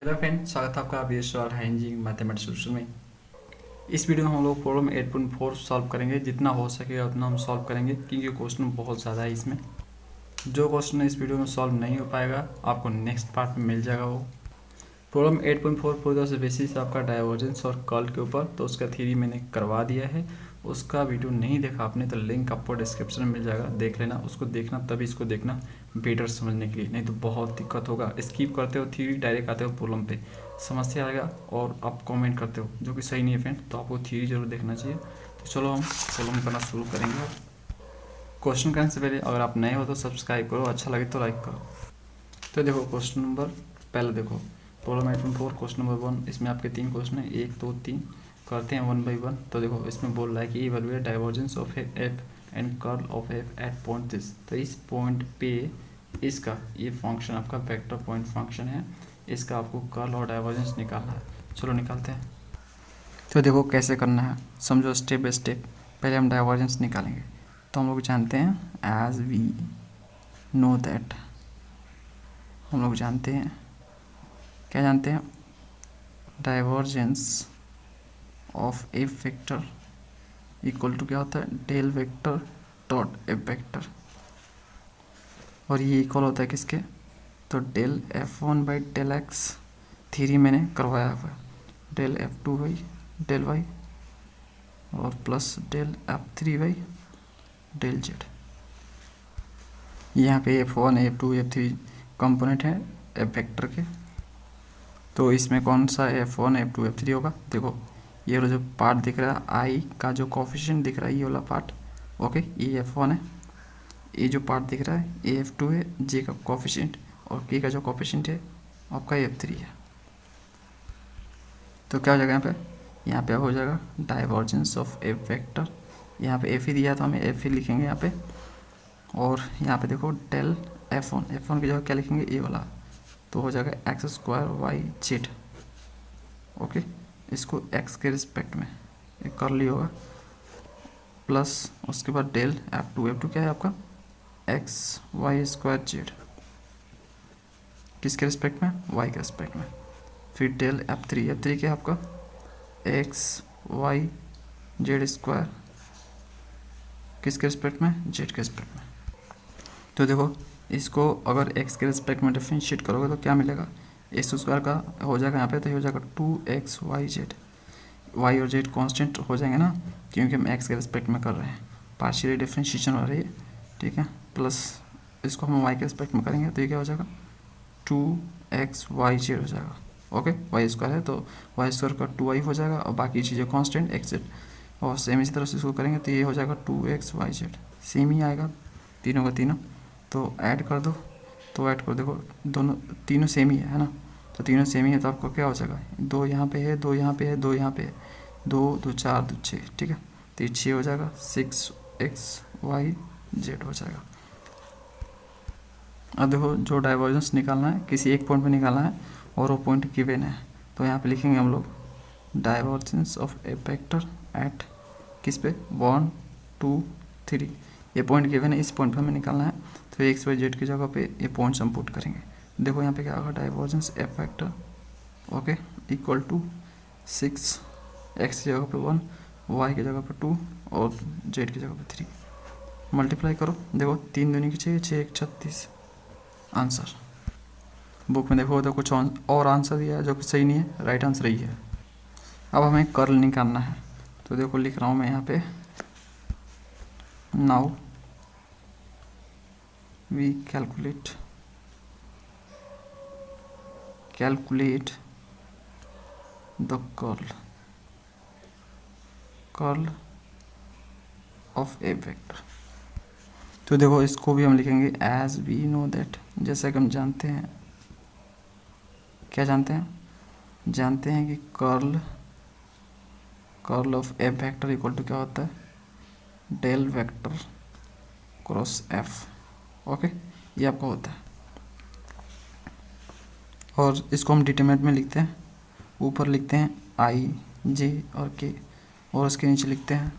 Hello friend, स्वागत है आपका BS हाइंजिंग मैथमेटिक्स सोल्यूशन में। इस वीडियो में हम लोग प्रॉब्लम 8.4 सॉल्व करेंगे। जितना हो सकेगा उतना हम सॉल्व करेंगे क्योंकि क्वेश्चन बहुत ज़्यादा है इसमें। जो क्वेश्चन इस वीडियो में सॉल्व नहीं हो पाएगा आपको नेक्स्ट पार्ट में मिल जाएगा। वो प्रॉब्लम 8.4 पूरी तरह से बेसिस आपका डाइवर्जेंस और कर्ल के ऊपर, तो उसका थ्योरी मैंने करवा दिया है। उसका वीडियो नहीं देखा आपने तो लिंक आपको डिस्क्रिप्शन में मिल जाएगा, देख लेना। उसको देखना, तभी इसको देखना बेटर समझने के लिए, नहीं तो बहुत दिक्कत होगा। स्किप करते हो थ्योरी, डायरेक्ट आते हो प्रॉब्लम पे, समस्या आएगा और आप कमेंट करते हो जो कि सही नहीं है फ्रेंड। तो आपको थ्योरी जरूर देखना चाहिए। तो चलो हम प्रॉब्लम करना शुरू करेंगे। क्वेश्चन करने से पहले अगर आप नए हो तो सब्सक्राइब करो, अच्छा लगे तो लाइक करो। तो देखो क्वेश्चन नंबर पहले देखो, प्रॉब्लम 8.4 क्वेश्चन नंबर 1। इसमें आपके 3 क्वेश्चन है, 1 2 3 करते हैं 1 बाई 1। तो देखो इसमें बोल रहा है कि evaluate divergence of F and curl of F at point this. तो इस पॉइंट पे इसका ये फंक्शन आपका वेक्टर पॉइंट फंक्शन है, इसका आपको कर्ल और डाइवर्जेंस निकालना है। चलो निकालते हैं। तो देखो कैसे करना है, समझो स्टेप बाय स्टेप। पहले हम डाइवर्जेंस निकालेंगे। तो हम लोग जानते हैं, एज वी नो दैट, हम लोग जानते हैं, क्या जानते हैं, divergence of F vector equal to क्या होता है, del vector dot F vector. और ये इक्वल होता है किसके, तो del F1 by del x, theory मैंने करवाया हुआ है, del F2 by del y और plus del F3 by del z. यहाँ पे F1 F2 F3 कंपोनेंट है एफ वेक्टर के। तो इसमें कौन सा F1 F2 F3 होगा, देखो ये वाला जो पार्ट दिख रहा है, आई का जो कोफिशिएंट दिख रहा है, ये वाला पार्ट, ओके, ये F1 है। ये जो पार्ट दिख रहा है ये F2 है, जे का कोफिशिएंट, और के का जो कोफिशिएंट है आपका F3 है। तो क्या हो जाएगा यहाँ पे हो जाएगा डाइवर्जेंस ऑफ एफ वेक्टर। यहाँ पे एफ ही दिया तो हमें एफ ही लिखेंगे यहाँ पे। और यहाँ पे देखो डेल F1 की जगह क्या लिखेंगे, ए वाला, तो हो जाएगा x square Y Z. Okay, इसको एक्स के रिस्पेक्ट में एक कर लिया होगा, प्लस उसके बाद डेल F2 क्या है आपका, एक्स वाई स्क्वायर जेड, किसके रिस्पेक्ट में, वाई के रिस्पेक्ट में। फिर डेल F3 क्या है आपका, एक्स वाई जेड स्क्वायर, किसके रिस्पेक्ट में, जेड के रिस्पेक्ट में। तो देखो इसको अगर एक्स के रिस्पेक्ट में डिफरेंशिएट करोगे तो क्या मिलेगा, एक्स स्क्वायर का हो जाएगा यहाँ पे, तो हो जाएगा 2x वाई जेड। वाई और जेड कांस्टेंट हो जाएंगे ना, क्योंकि हम एक्स के रिस्पेक्ट में कर रहे हैं, पार्शियली डिफरेंशिएशन हो रही है, ठीक है। प्लस इसको हम वाई के रिस्पेक्ट में करेंगे तो ये क्या हो जाएगा, 2x वाई जेड हो जाएगा। ओके, वाई स्क्वायर है तो वाई स्क्वायर का 2y हो जाएगा और बाकी चीज़ें कांस्टेंट एक्स जेड। और सेम इसी तरह से इसको करेंगे तो ये हो जाएगा 2x वाई जेड, सेम ही आएगा तीनों का तीनों। तो ऐड कर दो, तो ऐड कर देखो दोनों तीनों सेम ही है ना, तो तीनों सेम ही है तो आपको क्या हो जाएगा, 2 यहाँ पे है, 2 यहाँ पे है, 2 यहाँ पे है, 2 2 4 2 6, ठीक है। तो ये 6 हो जाएगा, 6x वाई जेड हो जाएगा। अब देखो जो डाइवर्जेंस निकालना है किसी एक पॉइंट पे निकालना है और वो पॉइंट गिवन है, तो यहाँ पे लिखेंगे हम लोग divergence of a vector eight किस पे, 1 2 3। ये पॉइंट गिवन है, इस पॉइंट पे हमें निकालना है, तो एक्स वाई जेड की जगह पे ये पॉइंट्स हम पुट करेंगे। देखो यहाँ पे क्या होगा, divergence F vector, okay, equal to 6, x की जगह पे 1, वाई की जगह पे 2 और जेड की जगह पे 3। मल्टीप्लाई करो, देखो 3 दूनी की 6, 6 1 36 आंसर। बुक में देखो तो कुछ और आंसर दिया है जो कि सही नहीं है, राइट आंसर यही है। अब हमें कर्ल निकालना है, तो देखो लिख रहा हूँ मैं यहाँ पे, now we calculate the curl of a vector. तो देखो इसको भी हम लिखेंगे एज वी नो दैट, जैसे कि हम जानते हैं, क्या जानते हैं, जानते हैं कि curl of a vector equal to क्या होता है, del vector cross F. Okay, ये आपका होता है। और इसको हम डिटरमिनेंट में लिखते हैं, ऊपर लिखते हैं आई जे और के, और उसके नीचे लिखते हैं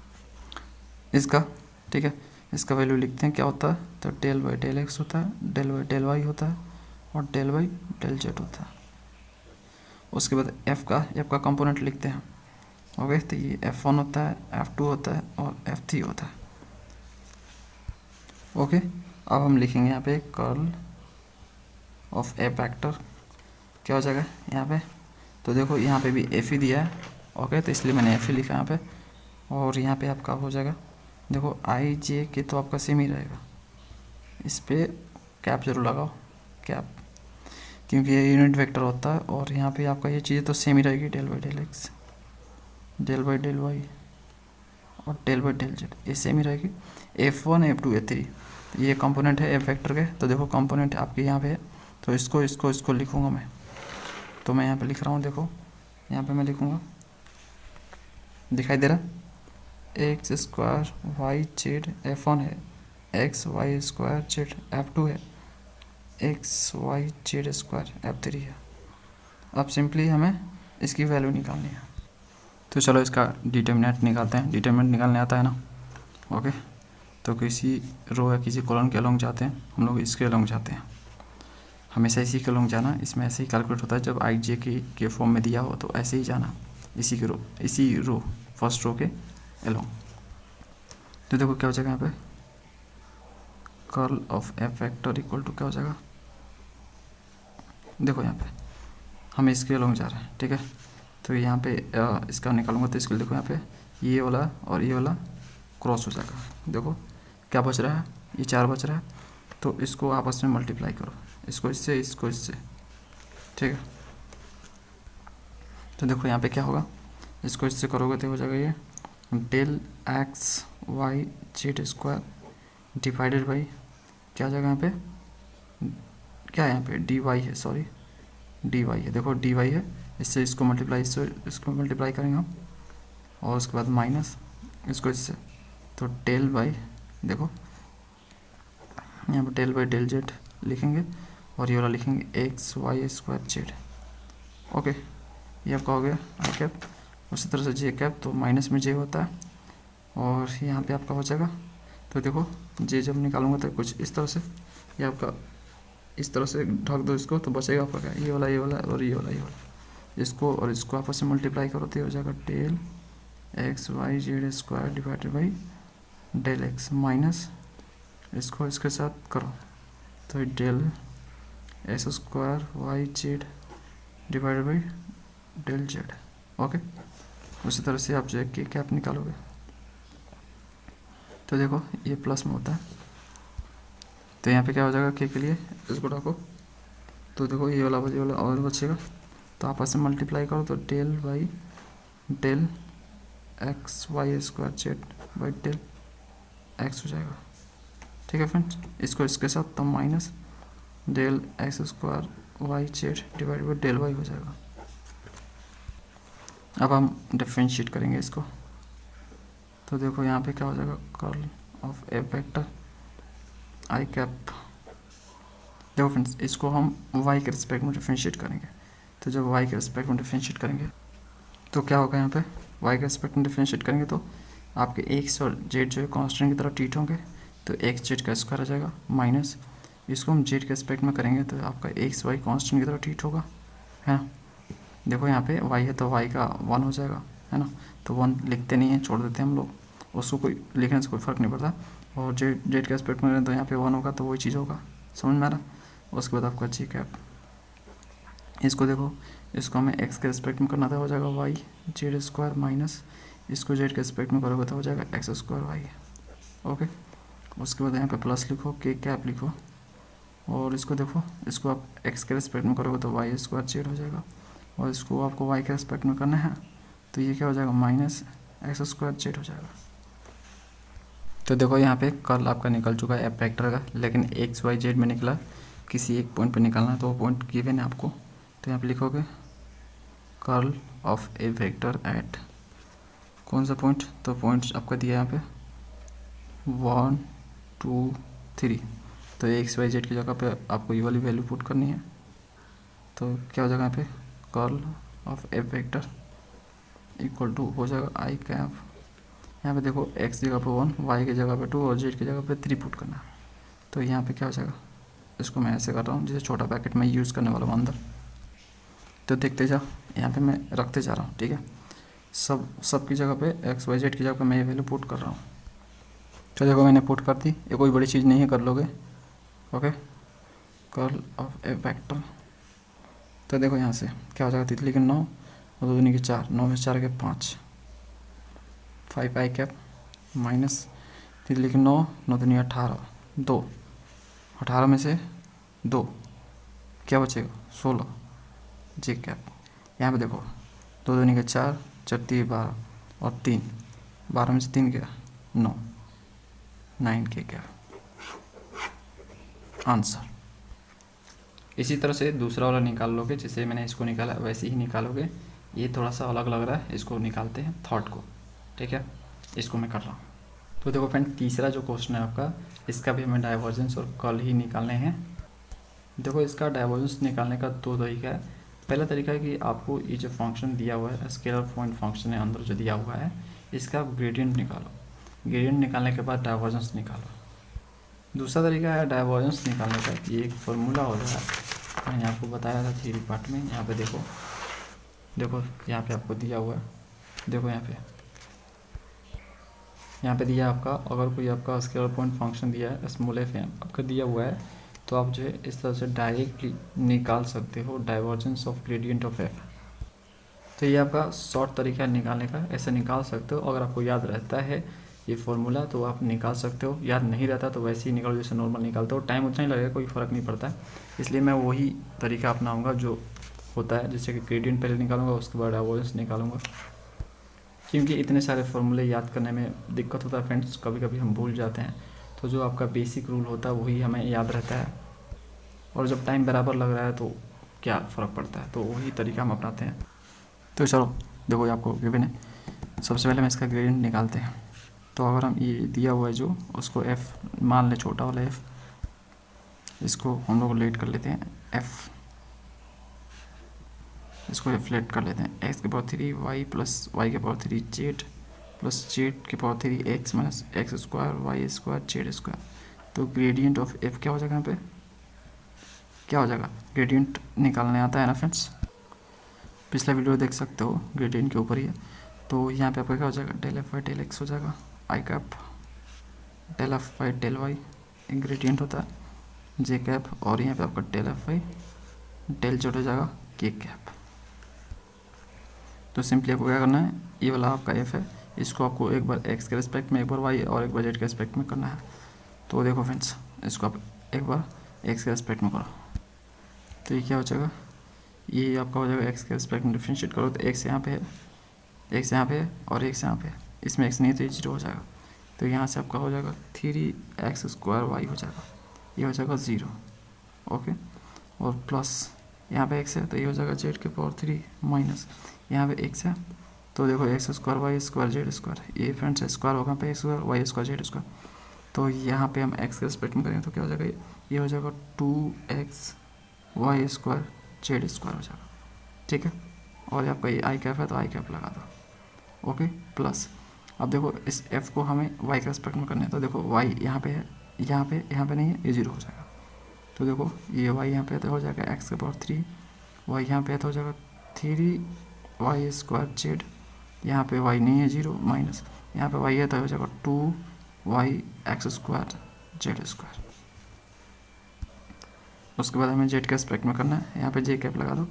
इसका, ठीक है, इसका वैल्यू लिखते हैं क्या होता है, तो डेल बाई डेल एक्स होता है, डेल बाई डेल वाई होता है और डेल बाई डेल जेड होता है। उसके बाद एफ़ का कंपोनेंट लिखते हैं। ओके, तो ये F1 होता है, F2 होता है और F3 होता है। ओके, अब हम लिखेंगे यहाँ पे कर्ल ऑफ एफ वेक्टर, क्या हो जाएगा यहाँ पे। तो देखो यहाँ पे भी एफ ही दिया है। ओके, तो इसलिए मैंने एफ ही लिखा यहाँ पे। और यहाँ पे आपका हो जाएगा, देखो आई जे के तो आपका सेम ही रहेगा, इस पर कैप जरूर लगाओ, कैप, क्योंकि ये यूनिट वेक्टर होता है। और यहाँ पे आपका ये चीज़ तो सेम ही रहेगी, del by del x, del by del y और डेल बाई डेल जेड, ये सेम ही रहेगी। F1 F2 F3 ये कंपोनेंट है एफ वेक्टर के। तो देखो कंपोनेंट आपके यहाँ पे है, तो इसको लिखूँगा मैं। तो मैं यहाँ पे लिख रहा हूँ, देखो यहाँ पे मैं लिखूँगा, दिखाई दे रहा, x square Y Z F1 है, x Y square Z F2 है, x y z square F3 है। अब सिंपली हमें इसकी वैल्यू निकालनी है। तो चलो इसका डिटर्मिनेंट निकालते हैं। डिटर्मिनेंट निकालने आता है ना। ओके, तो किसी रो या किसी कॉलम के अलोंग जाते हैं, हम लोग इसके अलोंग जाते हैं, हमेशा इसी के अलोंग जाना। इसमें ऐसे ही कैलकुलेट होता है, जब आई जे के फॉर्म में दिया हो तो ऐसे ही जाना, इसी रो फर्स्ट रो के अलोंग। तो देखो क्या हो जाएगा यहाँ पे, curl of F vector equal to क्या हो जाएगा, देखो यहाँ पे हम इसके अलोंग जा रहे हैं, ठीक है। तो यहाँ पे इसका निकालूंगा, तो इसके देखो यहाँ पे ये वाला और ये वाला क्रॉस हो जाएगा। देखो क्या बच रहा है, ये 4 बच रहा है, तो इसको आपस में मल्टीप्लाई करो, इसको इससे, इसको इससे, ठीक है। तो देखो यहाँ पे क्या होगा, इसको इससे करोगे तो हो जाएगा ये del x y z square divided by क्या हो जाएगा यहाँ पे, क्या है यहाँ पे डी वाई है, सॉरी डी वाई है, देखो डी वाई है, इससे इसको मल्टीप्लाई, इसको मल्टीप्लाई करेंगे हम, और उसके बाद माइनस इसको इससे, तो डेल बाई, देखो यहाँ पर डेल बाई डेल जेड लिखेंगे, और ये वाला लिखेंगे x Y square z. Okay, ये आपका हो गया आई कैप। उसी तरह से जे कैप, तो माइनस में जे होता है, और यहाँ पे आपका हो जाएगा। तो देखो जे जब निकालूंगा तो कुछ इस तरह से, ये आपका इस तरह से ढक दो इसको, तो बचेगा आपका क्या, ये वाला और ये वाला, इसको और इसको आपस में मल्टीप्लाई करो तो हो जाएगा del x y z square divided by del x, minus इसको इसके साथ करो तो del x square Y z divided by del z. Okay, उसी तरह से आप जो है कैप निकालोगे, तो देखो ये प्लस में होता है, तो यहाँ पे क्या हो जाएगा के लिए, इसको रखो, तो देखो ये वाला और बचेगा, तो आपस में मल्टीप्लाई करो तो del by del x Y square z by del x हो जाएगा, ठीक है फ्रेंड्स। इसको इसके साथ तो minus del x square Y z divide by del y हो जाएगा। अब हम डिफरेंशिएट करेंगे इसको, तो देखो यहाँ पे क्या हो जाएगा, curl of F vector I cap. देखो फ्रेंड्स, इसको हम y के रिस्पेक्ट में डिफरेंशिएट करेंगे, तो जब y के रिस्पेक्ट में डिफरेंशिएट करेंगे तो क्या होगा, यहाँ पे y के रिस्पेक्ट में डिफरेंशिएट करेंगे तो आपके x और z जो है कांस्टेंट की तरह ट्रीट होंगे, तो एक्स जेड का स्क्वायर आ जाएगा, माइनस इसको हम z के रिस्पेक्ट में करेंगे तो आपका एक्स वाई कांस्टेंट की तरह ट्रीट होगा, है ना। देखो यहाँ पे y है तो y का 1 हो जाएगा, है ना, तो 1 लिखते नहीं हैं, छोड़ देते हैं हम लोग, उसको कोई लिखने से कोई फ़र्क नहीं पड़ता। और जेड के एस्पेक्ट में तो यहाँ पे 1 होगा, तो वही चीज़ होगा, समझ में आ रहा। उसके बाद आपका जी कैप, इसको देखो, इसको हमें एक्स के रिस्पेक्ट में करना था, हो जाएगा वाई जेड स्क्वायर, माइनस इसको जेड के रिस्पेक्ट में करोगे तो हो जाएगा एक्स स्क्वायर वाई। ओके, उसके बाद यहाँ पे प्लस लिखो, के कैप लिखो, और इसको देखो, इसको आप एक्स के रिस्पेक्ट में करोगे तो वाई स्क्वायर जेड हो जाएगा, और इसको आपको वाई के रिस्पेक्ट में करना है तो ये क्या हो जाएगा, माइनस एक्स स्क्वायर जेड हो जाएगा। तो देखो यहाँ पे कर्ल आपका निकल चुका है एफ वेक्टर का, लेकिन एक्स वाई जेड में निकला, किसी एक पॉइंट पे निकालना है, तो वो पॉइंट गिवन है आपको, तो यहाँ पे लिखोगे curl of a vector eight कौन सा पॉइंट, तो पॉइंट आपका दिया है यहाँ पे 1 2 3, तो एक्स वाई जेड की जगह पे आपको ये वाली वैल्यू पुट करनी है, तो क्या हो जाएगा यहाँ पे, curl of a vector equal to हो जाएगा आई कैप, यहाँ पे देखो x जगह पे 1, y की जगह पे 2 और z की जगह पे 3 पुट करना, तो यहाँ पे क्या हो जाएगा, इसको मैं ऐसे कर रहा हूँ जैसे छोटा पैकेट में यूज़ करने वाला हूँ अंदर, तो देखते जाओ, यहाँ पे मैं रखते जा रहा हूँ, ठीक है। सब की जगह पे XYZ की जगह पे मैं ये वैल्यू पुट कर रहा हूँ। तो देखो मैंने पुट कर दी, ये कोई बड़ी चीज़ नहीं है, कर लोगे। Okay, curl of a vector. तो देखो यहाँ से क्या हो जाएगा, तितली के 9 और 2 दूनी के 4, 9 में 4 के 5, 5 आई कैप माइनस तितली के 9, 9 दूनी 18, 2, 18 में से 2 क्या बचेगा 16 जे कैप। यहाँ पे देखो 2 दूनी के 4, 4 3 12 और 3, 12 में से 3 क्या 9, 9 के कैप आंसर। इसी तरह से दूसरा वाला निकाल लोगे, जैसे मैंने इसको निकाला वैसे ही निकालोगे। ये थोड़ा सा अलग लग रहा है, इसको निकालते हैं थर्ड को, ठीक है। इसको मैं कर रहा हूँ। तो देखो फ्रेंड, तीसरा जो क्वेश्चन है आपका, इसका भी हमें डाइवर्जेंस और कर्ल ही निकालने हैं। देखो इसका डाइवर्जेंस निकालने का 2 तरीका है। पहला तरीका है कि आपको ये जो फंक्शन दिया हुआ है, स्केलर पॉइंट फंक्शन है अंदर जो दिया हुआ है, इसका आप ग्रेडियंट निकालो। ग्रेडियंट निकालने के बाद डाइवर्जेंस निकालो। दूसरा तरीका है डाइवर्जेंस निकालने का, ये एक फार्मूला हो रहा है, मैंने आपको बताया था थ्योरी पार्ट में। यहाँ पे देखो यहाँ पे आपको दिया हुआ है, देखो यहाँ पे दिया आपका, अगर कोई आपका स्केलर पॉइंट फंक्शन दिया है स्मॉल एफ आपका दिया हुआ है, तो आप जो है इस तरह से डायरेक्टली निकाल सकते हो divergence of gradient of F. तो ये आपका शॉर्ट तरीका है निकालने का, ऐसे निकाल सकते हो। अगर आपको याद रहता है ये फॉर्मूला तो आप निकाल सकते हो, याद नहीं रहता तो वैसे ही निकालो जैसे नॉर्मल निकालते हो। टाइम उतना ही लगेगा, कोई फ़र्क नहीं पड़ता है। इसलिए मैं वही तरीका अपनाऊंगा जो होता है, जैसे कि ग्रेडियंट पहले निकालूंगा, उसके बाद डाइवर्जेंस निकालूंगा, क्योंकि इतने सारे फॉर्मूले याद करने में दिक्कत होता है फ्रेंड्स, कभी कभी हम भूल जाते हैं। तो जो आपका बेसिक रूल होता है वही हमें याद रहता है, और जब टाइम बराबर लग रहा है तो क्या फ़र्क पड़ता है, तो वही तरीका हम अपनाते हैं। तो चलो देखो ये आपको गिवन है, सबसे पहले हम इसका ग्रेडियंट निकालते हैं। तो अगर हम ये दिया हुआ है जो, उसको f मान ले, छोटा वाला f, इसको हम लोग लेट कर लेते हैं f, इसको f लेट कर लेते हैं। x के पावर 3 y प्लस y के पावर 3 z प्लस z के power 3 x minus x square y square z square. तो ग्रेडियंट ऑफ f क्या हो जाएगा, यहाँ पे क्या हो जाएगा, ग्रेडियंट निकालने आता है ना फ्रेंड्स, पिछला वीडियो देख सकते हो, ग्रेडियंट के ऊपर ही है। तो यहाँ पे आपका क्या हो जाएगा, del F by del x हो जाएगा, I cap del F by del y ingredient होता है जे कैप, और यहाँ पे आपका del F by del z हो जाएगा के कैप। तो सिंपली आपको क्या करना है, ये वाला आपका एफ है, इसको आपको एक बार एक्स के रिस्पेक्ट में, एक बार वाई और एक बार जेड के रिस्पेक्ट में करना है। तो देखो फ्रेंड्स, इसको आप एक बार एक्स के रिस्पेक्ट में करो, तो ये क्या हो जाएगा, ये आपका हो जाएगा एक्स के रिस्पेक्ट में डिफरेंशिएट करो तो एक्स यहाँ पे है, एक्स यहाँ पे है और एक्स यहाँ पे है, इसमें एक्स नहीं तो ये 0 हो जाएगा। तो यहाँ से आपका हो जाएगा 3x स्क्वायर वाई हो जाएगा, ये हो जाएगा 0, ओके। और प्लस यहाँ पे x है तो ये हो जाएगा z के पावर 3 माइनस यहाँ पे x है, तो देखो x square y square z square, ये फ्रेंड्स स्क्वायर होगा पे x square y square z square. तो यहाँ पे हम x के रिस्पेक्ट में करेंगे तो क्या हो जाएगा, ये हो जाएगा 2x Y square z square हो जाएगा, ठीक है। और आपका ये आई कैप है तो आई कैप लगा दो, ओके। प्लस अब देखो इस f को हमें y के रिस्पेक्ट में करना है, तो देखो y यहाँ पे है, यहाँ पे नहीं है, ये 0 हो जाएगा। तो देखो ये y यहाँ पे है तो हो जाएगा x के पावर 3, y यहाँ पे है तो हो जाएगा 3y स्क्वायर जेड, यहाँ पे y नहीं है 0 माइनस यहाँ पे y है तो हो जाएगा 2y स्क्वायर जेड स्क्वायर। उसके बाद हमें जेड के रिस्पेक्ट में करना है, यहाँ पे जे कैप लगा दो।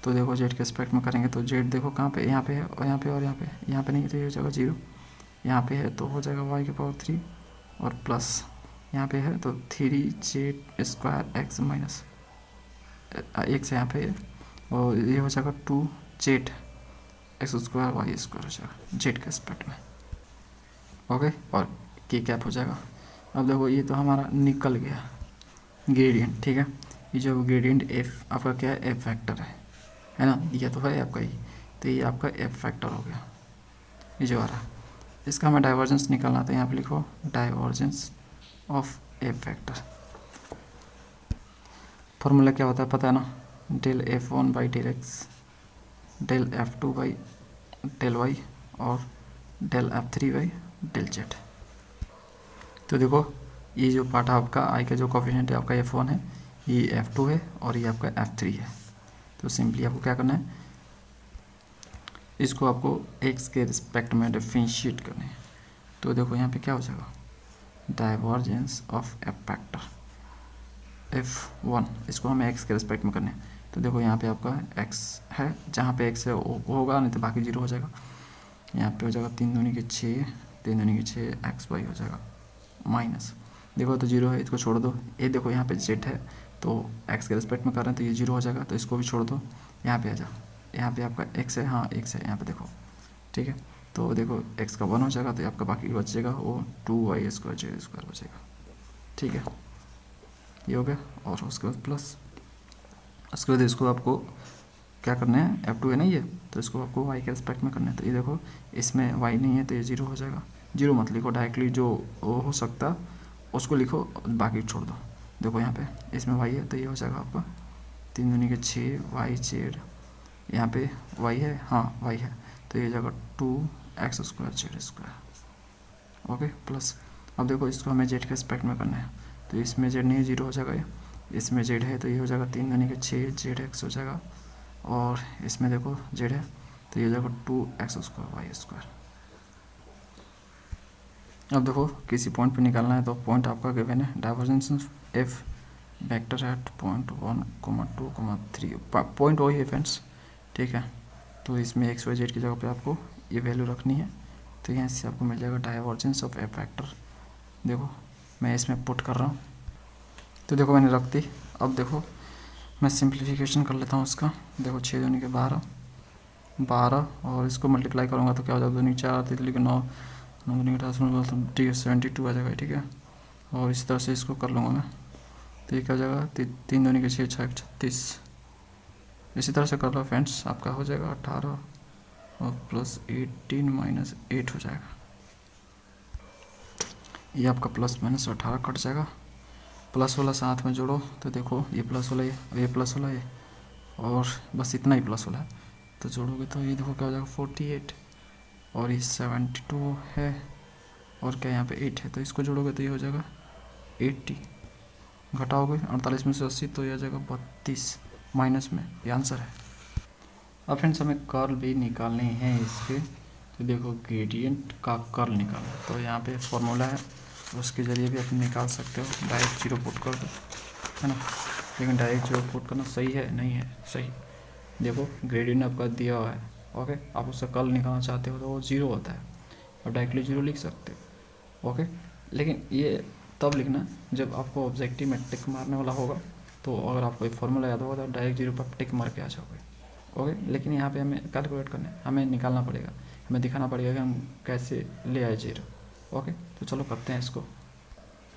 तो देखो जेड के रिस्पेक्ट में करेंगे तो जेड देखो कहाँ पे, यहाँ पे है और यहाँ पे और यहाँ पे नहीं है तो ये हो जाएगा 0, यहाँ पे है तो हो जाएगा y के पावर 3 और प्लस यहाँ पे है तो 3z square x minus x यहाँ पे है और ये हो जाएगा 2z x square y square हो जाएगा जेड के रिस्पेक्ट में, ओके। और के कैप हो जाएगा। अब देखो ये तो हमारा निकल गया ग्रेडियंट, ठीक है। ये जो ग्रेडियंट एफ आपका क्या है, एफ फैक्टर है ना, दिया तो है आपका ही, तो ये आपका एफ फैक्टर हो गया, ये जो आ रहा है। इसका हमें डाइवर्जेंस निकालना था, यहाँ पे लिखो divergence of F factor. Formula क्या होता है पता है ना, del f1 by del x, del f2 by del y और del f3 by del z. तो देखो ये जो पार्ट आपका आई का जो कोफिशिएंट है आपका f1 है, ये f2 है और ये आपका f3 है। तो सिंपली आपको क्या करना है, इसको आपको x के रिस्पेक्ट में डिफरेंशिएट करना है। तो देखो यहाँ पे क्या हो जाएगा, divergence of F factor F1, इसको हमें x के रिस्पेक्ट में करना है। तो देखो यहाँ पे आपका x है, जहाँ पे x है वो होगा, नहीं तो बाकी 0 हो जाएगा। यहाँ पे हो जाएगा 3 दूनी के 6, 3 दूनी के 6 xy हो जाएगा माइनस, देखो तो 0 है, इसको छोड़ दो। ये देखो यहाँ पे z है तो x के रिस्पेक्ट में कर रहे हैं तो ये 0 हो जाएगा, तो इसको भी छोड़ दो। यहाँ पे आ जाओ, यहाँ पे आपका x है, हाँ x है यहाँ पे देखो, ठीक है। तो देखो x का 1 हो जाएगा, तो आपका बाकी बचेगा वो 2y² z² बचेगा, ठीक है। ये हो गया, और उसके बाद प्लस, उसके बाद इसको आपको क्या करना है, F2 है ना ये, तो इसको आपको y के रिस्पेक्ट में करना है। तो ये देखो इसमें y नहीं है तो ये 0 हो जाएगा, 0 मत लिखो डायरेक्टली, जो हो सकता उसको लिखो, बाकी छोड़ दो। देखो यहाँ पे इसमें y है तो ये हो जाएगा आपका 3 दूनी के 6 y², यहाँ पे y है, हाँ y है, तो ये हो जाएगा 2x² z², ओके प्लस। अब देखो इसको हमें z के रिस्पेक्ट में करना है, तो इसमें z नहीं है, 0 हो जाएगा ये, इसमें z है तो ये हो जाएगा 3 दूनी के 6 zx हो जाएगा, और इसमें देखो z है तो ये हो जाएगा 2x² y²। अब देखो किसी पॉइंट पे निकालना है, तो पॉइंट आपका गिवन है, divergence f vector eight point 1, 2, 3, point वही है फ्रेंड्स, ठीक है। तो इसमें x y z की जगह पे आपको ये वैल्यू रखनी है, तो यहाँ से आपको मिल जाएगा डाइवर्जेंस ऑफ f वेक्टर। देखो मैं इसमें पुट कर रहा हूँ, तो देखो मैंने रख दी। अब देखो मैं सिंप्लीफिकेशन कर लेता हूँ उसका। देखो 6 दूनी के 12 और इसको मल्टीप्लाई करूँगा तो क्या हो जाएगा, दूनी 4, 3 के 9, 9 दूनी के 10, 72 आ जाएगा, ठीक है। और इस तरह से इसको कर लूँगा मैं, तो ये क्या हो जाएगा, 3 दूनी के 6, 6 36, इसी तरह से कर लो फ्रेंड्स, आपका हो जाएगा 18 और प्लस 18 माइनस 8 हो जाएगा। ये आपका प्लस माइनस 18 कट जाएगा, प्लस वाला साथ में जोड़ो तो देखो ये प्लस वाला ये प्लस वाला ये, और बस इतना ही प्लस वाला है, तो जोड़ोगे तो ये देखो क्या हो जाएगा 48, और ये 72 है, और क्या यहाँ पे 8 है, तो इसको जोड़ोगे तो ये हो जाएगा 80, घटाओगे 48 में से 80 तो ये आ जाएगा 32 माइनस में, ये आंसर है। अब फ्रेंड्स हमें कर्ल भी निकालने हैं इसके, तो देखो ग्रेडियंट का कर्ल निकालना, तो यहाँ पे फॉर्मूला है, उसके ज़रिए भी आप निकाल सकते हो, डायरेक्ट 0 पुट कर दो, है ना। लेकिन डायरेक्ट 0 पुट करना सही है नहीं है, सही। देखो ग्रेडियंट आपका दिया हुआ है, ओके, आप उसका कर्ल निकालना चाहते हो तो वो 0 होता है, और डायरेक्टली 0 लिख सकते हो, ओके। लेकिन ये तब लिखना जब आपको ऑब्जेक्टिव में टिक मारने वाला होगा, तो अगर आपको एक फॉर्मूला याद होगा तो डायरेक्ट 0 पर टिक मार के आ जाओगे, ओके। लेकिन यहाँ पे हमें कैलकुलेट करना है, हमें निकालना पड़ेगा, हमें दिखाना पड़ेगा कि हम कैसे ले आए 0, ओके। तो चलो करते हैं इसको।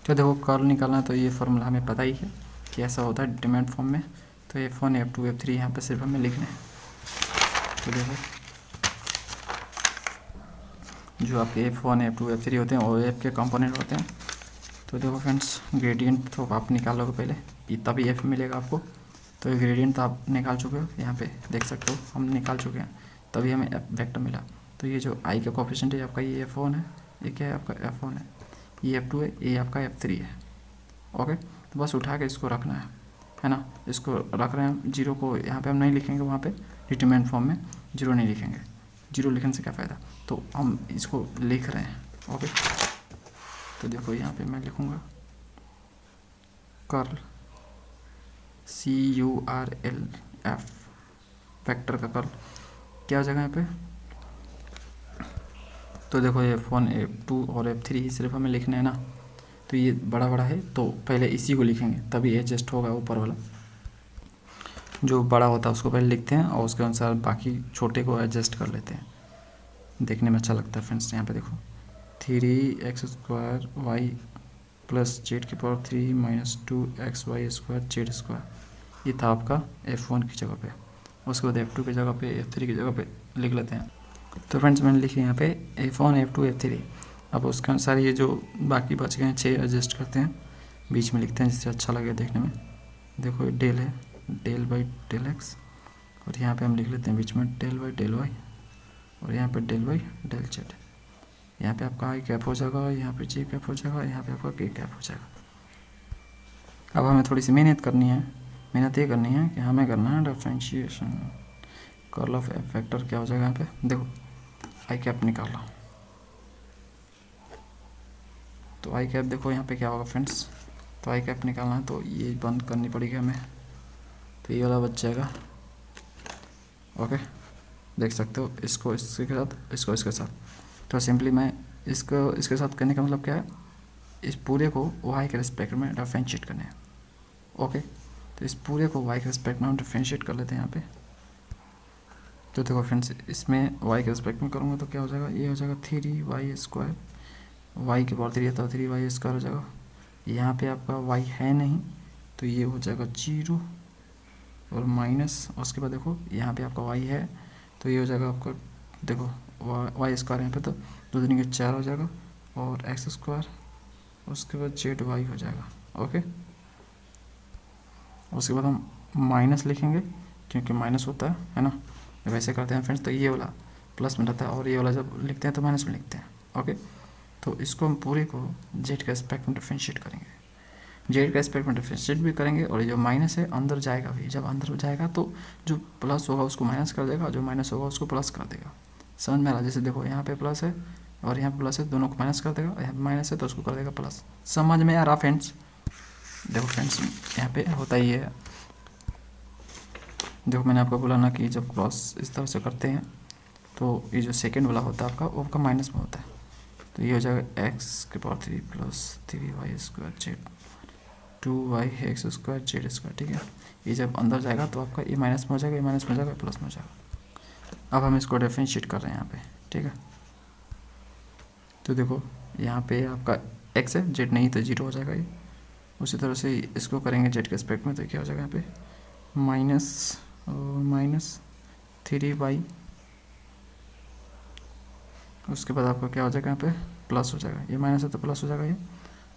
तो देखो कर्ल निकालना, तो ये फार्मूला हमें पता ही है कि ऐसा होता है डिमांड फॉर्म में, तो F1 F2 F3 यहाँ पे सिर्फ हमें लिखना है। तो देखो जो आपके F1 F2 F3 होते हैं वो F के कंपोनेंट होते हैं। तो देखो फ्रेंड्स ग्रेडियंट तो आप निकालोगे पहले, तभी F मिलेगा आपको, तो ये ग्रेडियंट तो आप निकाल चुके हो, यहाँ पे देख सकते हो हम निकाल चुके हैं, तभी हमें F वेक्टर मिला। तो ये जो I का कोफिशिएंट है आपका, ये F1 है, ये क्या है आपका F1 है, ये F2 है, ये आपका F3 है, ओके। तो बस उठा के इसको रखना है ना, इसको रख रहे हैं। 0 को यहाँ पे हम नहीं लिखेंगे, वहाँ पे डिटरमिनेंट फॉर्म में 0 नहीं लिखेंगे, 0 लिखने से क्या फ़ायदा, तो हम इसको लिख रहे हैं, ओके। तो देखो यहाँ पे मैं लिखूँगा कर्ल CURLF, वेक्टर का कर्ल क्या हो जाएगा यहाँ पे। तो देखो F1 F2 और F3 सिर्फ हमें लिखना है ना, तो ये बड़ा बड़ा है तो पहले इसी को लिखेंगे तभी एडजस्ट होगा, ऊपर वाला जो बड़ा होता है उसको पहले लिखते हैं और उसके अनुसार बाकी छोटे को एडजस्ट कर लेते हैं, देखने में अच्छा लगता है फ्रेंड्स। यहाँ पे देखो 3x² y plus z³ minus 2xy² z², ये था आपका F1 की जगह पे। उसके बाद F2 की जगह पे F3 की जगह पे लिख लेते हैं। तो फ्रेंड्स मैंने लिखे यहाँ पे F1 F2 F3। अब उसके अनुसार ये जो बाकी बच गए हैं 6 एडजस्ट करते हैं, बीच में लिखते हैं जिससे अच्छा लगे देखने में। देखो ये डेल है, डेल बाई डेल एक्स, और यहाँ पे हम लिख लेते हैं बीच में डेल बाई डेल वाई, और यहाँ पे डेल बाई डेल जेड। यहाँ पे आपका आई कैप हो जाएगा, यहाँ पे जे कैप हो जाएगा, यहाँ पे आपका के कैप हो जाएगा। अब हमें थोड़ी सी मेहनत करनी है, मेहनत ये करनी है कि हमें करना है differentiation. Curl of F vector क्या हो जाएगा यहाँ पे, देखो आई कैप निकाला, तो आई कैप देखो यहाँ पे क्या होगा फ्रेंड्स, तो आई कैप निकालना है तो ये बंद करनी पड़ेगी हमें, तो ये वाला बच जाएगा। ओके, देख सकते हो इसको इसके साथ, इसको इसके साथ। तो सिंपली मैं इसको इसके साथ करने का मतलब क्या है, इस पूरे को वाई के रिस्पेक्ट में डिफरेंशिएट करने हैं। ओके, तो इस पूरे को वाई के रिस्पेक्ट में हम डिफरेंशिएट कर लेते हैं यहाँ पे। तो देखो फ्रेंड्स, इसमें वाई के रिस्पेक्ट में करूँगा तो क्या हो जाएगा, ये हो जाएगा 3y², वाई के पावर 3 है तो 3y² हो जाएगा। यहाँ पे आपका वाई है नहीं तो ये हो जाएगा 0 और माइनस, उसके बाद देखो यहाँ पे आपका वाई है तो ये हो जाएगा आपका, देखो y² यहाँ पे तो 2 दूनी के 4 हो जाएगा और x², उसके बाद ZY हो जाएगा। ओके, उसके बाद हम माइनस लिखेंगे क्योंकि माइनस होता है ना, वैसे करते हैं फ्रेंड्स, तो ये वाला प्लस में रहता है और ये वाला जब लिखते हैं तो माइनस में लिखते हैं। ओके, तो इसको हम पूरे को जेड के एस्पेक्ट में डिफरेंशिएट करेंगे, जेड का एस्पेक्ट में डिफरेंशिएट भी करेंगे और ये जो माइनस है अंदर जाएगा भी, जब अंदर जाएगा तो जो प्लस होगा उसको माइनस कर देगा, जो माइनस होगा उसको प्लस कर देगा। समझ में आ रहा, जैसे देखो यहाँ पे प्लस है और यहाँ पे प्लस है, दोनों को माइनस कर देगा, यहाँ पे माइनस है तो उसको कर देगा प्लस। समझ में आ रहा फ्रेंड्स, देखो फ्रेंड्स यहाँ पे होता ही है, देखो मैंने आपको बोला ना कि जब क्रॉस इस तरह से करते हैं तो ये जो सेकेंड वाला होता है आपका वो आपका माइनस में होता है, तो ये हो जाएगा x³ + 3y² z 2y² z²। ठीक है, ये जब अंदर जाएगा तो आपका ये माइनस में हो जाएगा, ये माइनस में हो जाएगा, प्लस में हो जाएगा। अब हम इसको डिफरेंशिएट कर रहे हैं यहाँ पे। ठीक है, तो देखो यहाँ पे आपका x है, z नहीं तो 0 हो जाएगा ये। उसी तरह से इसको करेंगे z के एस्पेक्ट में तो क्या हो जाएगा यहाँ पे माइनस और माइनस 3y, उसके बाद आपका क्या हो जाएगा यहाँ पे प्लस हो जाएगा, ये माइनस है तो प्लस हो जाएगा ये,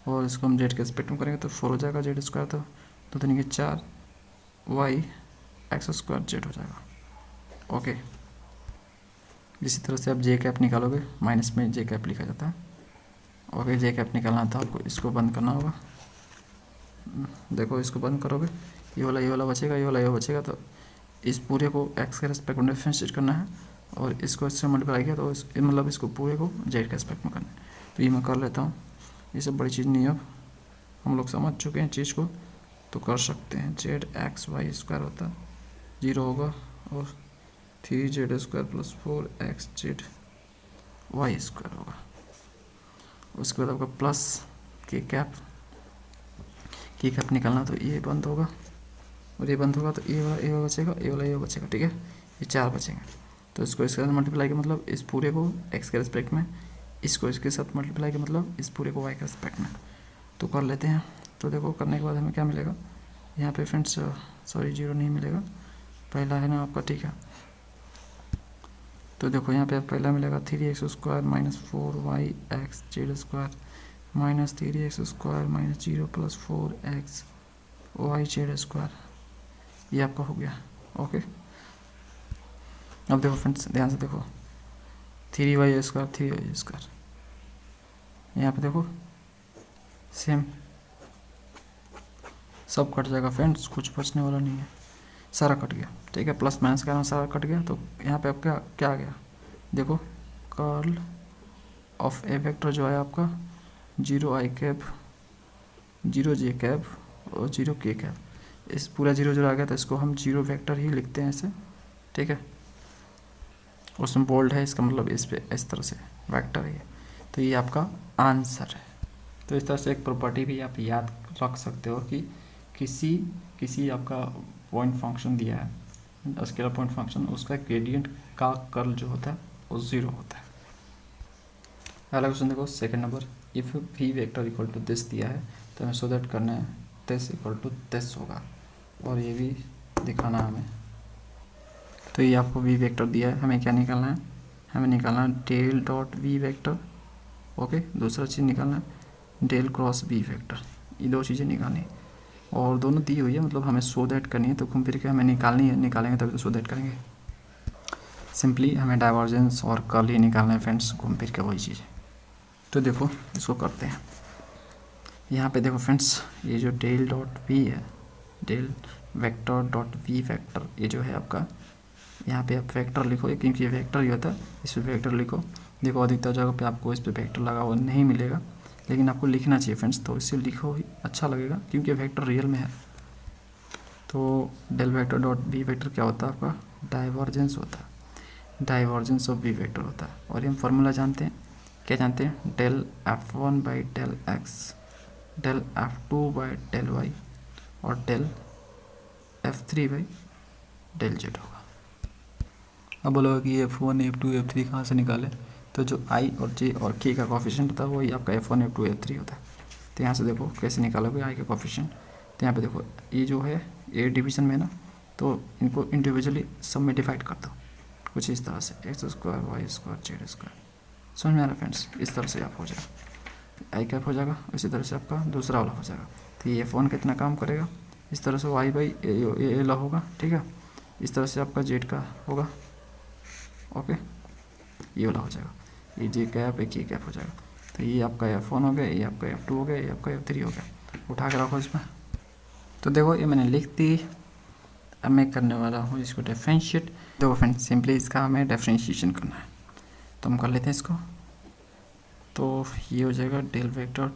और इसको हम जेड के एस्पेक्ट में करेंगे तो 4 हो जाएगा z², तो 2 3 के 4 y x² z हो जाएगा। ओके, इसी तरह से आप जे कैप निकालोगे, माइनस में जे कैप लिखा जाता है। ओके, जे कैप निकालना था आपको, इसको बंद करना होगा, देखो इसको बंद करोगे, ये वाला बचेगा, ये वाला बचेगा, तो इस पूरे को x के रेस्पेक्ट में डिफरेंशिएट करना है और इसको इससे मल्टीप्लाई किया तो मतलब इसको पूरे को z के एस्पेक्ट में करना है। तो ये मैं कर लेता हूँ, ये सब बड़ी चीज़ नहीं है, अब हम लोग समझ चुके हैं चीज़ को तो कर सकते हैं। zxy² होता है 0 होगा और 3z² + 4xzy² होगा। उसके बाद आपका प्लस के कैप निकालना, तो ये बंद होगा और ये बंद होगा, तो ये वाला बचेगा, ये वाला बचेगा। ठीक है, ये 4 बचेंगे, तो इसको इसके साथ मल्टीप्लाई का मतलब इस पूरे को x के रिस्पेक्ट में, इसको इसके साथ मल्टीप्लाई का मतलब इस पूरे को y के रिस्पेक्ट में, तो कर लेते हैं। तो देखो करने के बाद हमें क्या मिलेगा यहाँ पे फ्रेंड्स, सॉरी 0 नहीं मिलेगा, पहला है ना आपका। ठीक है, तो देखो यहाँ पे पहला मिलेगा 3x² - 4yx z² - 3x² - 0 + 4x y z², ये आपका हो गया। ओके, अब देखो फ्रेंड्स ध्यान से देखो 3y², यहाँ पे देखो सेम सब कट जाएगा फ्रेंड्स, कुछ बचने वाला नहीं है, सारा कट गया। ठीक है, प्लस माइनस का सारा कट गया, तो यहाँ पे आपका क्या आ गया, देखो कर्ल ऑफ ए वेक्टर जो है आपका 0i कैप 0j कैप और 0k कैप, इस पूरा 0 आ गया तो इसको हम 0 वेक्टर ही लिखते हैं ऐसे। ठीक है, उसमें बोल्ड है, इसका मतलब इस पे इस तरह से वेक्टर है, तो ये आपका आंसर है। तो इस तरह से एक प्रॉपर्टी भी आप याद रख सकते हो कि किसी आपका पॉइंट फंक्शन दिया है, स्केलर पॉइंट फंक्शन, उसका ग्रेडियंट का कर्ल जो होता है वो 0 होता है। अगला क्वेश्चन देखो second number, if v vector equal to this दिया है तो हमें सो दैट करना है दिस इक्वल टू दिस होगा, और ये भी दिखाना है हमें। तो ये आपको v वेक्टर दिया है, हमें क्या निकालना है, हमें निकालना है del dot v vector. Okay, दूसरा चीज़ निकालना है डेल क्रॉस v वेक्टर, ये 2 चीज़ें निकालनी, और दोनों दी हुई है, मतलब हमें सो दैट करनी है, तो घूम फिर के हमें निकालनी है, निकालेंगे तभी तो सो दैट करेंगे। सिंपली हमें डाइवर्जेंस और कर्ल ही निकालना है फ्रेंड्स, घूम फिर के वही चीज़ है। तो देखो इसको करते हैं, यहाँ पे देखो फ्रेंड्स, ये जो डेल डॉट v है, del vector dot V vector, ये जो है आपका, यहाँ पे आप वेक्टर लिखो क्योंकि ये वेक्टर ही होता है, इस पर वेक्टर लिखो। देखो अधिकतर जगह पे आपको इस पर वेक्टर लगा हुआ नहीं मिलेगा, लेकिन आपको लिखना चाहिए फ्रेंड्स, तो इससे लिखो ही अच्छा लगेगा क्योंकि वेक्टर रियल में है। तो del vector dot V vector क्या होता है आपका, डाइवर्जेंस होता है, डाइवर्जेंस ऑफ वी वेक्टर होता है। और ये हम फार्मूला जानते हैं, क्या जानते हैं, del F1 by del x, del F2 by del y और del F3 by del z होगा। अब बोलोगे कि F1 F2 F3 कहाँ से निकाले, तो जो I और J और K का कोफिशिएंट होता है वही आपका F1 F2 F3 होता है। तो यहाँ से देखो कैसे निकालोगे I का कोफिशिएंट, तो यहाँ पे देखो ये जो है ये डिवीजन में ना, तो इनको इंडिविजुअली सब में डिवाइड कर दो कुछ इस तरह से, x square y square z square. समझ में आ रहा है फ्रेंड्स, इस तरह से आप हो जाएगा, I कैप हो जाएगा, इसी तरह से आपका दूसरा वाला हो जाएगा। तो ये F1 कितना काम करेगा, इस तरह से वाई बाई ए होगा, ठीक है, इस तरह से आपका जेड का होगा, ओके, ये वाला हो जाएगा, ये जे कैप एक ये कैप हो जाएगा। तो ये आपका F1 हो गया, ये आपका F2 हो गया, ये आपका F3 हो गया, उठा के रखो इसमें। तो देखो ये मैंने लिख दी, अब मैं करने वाला हूँ इसको डिफरेंशिएट। देखो फ्रेंड्स सिंपली इसका हमें डिफरेंशिएशन करना है, तो हम कर लेते हैं इसको। तो ये हो जाएगा del vector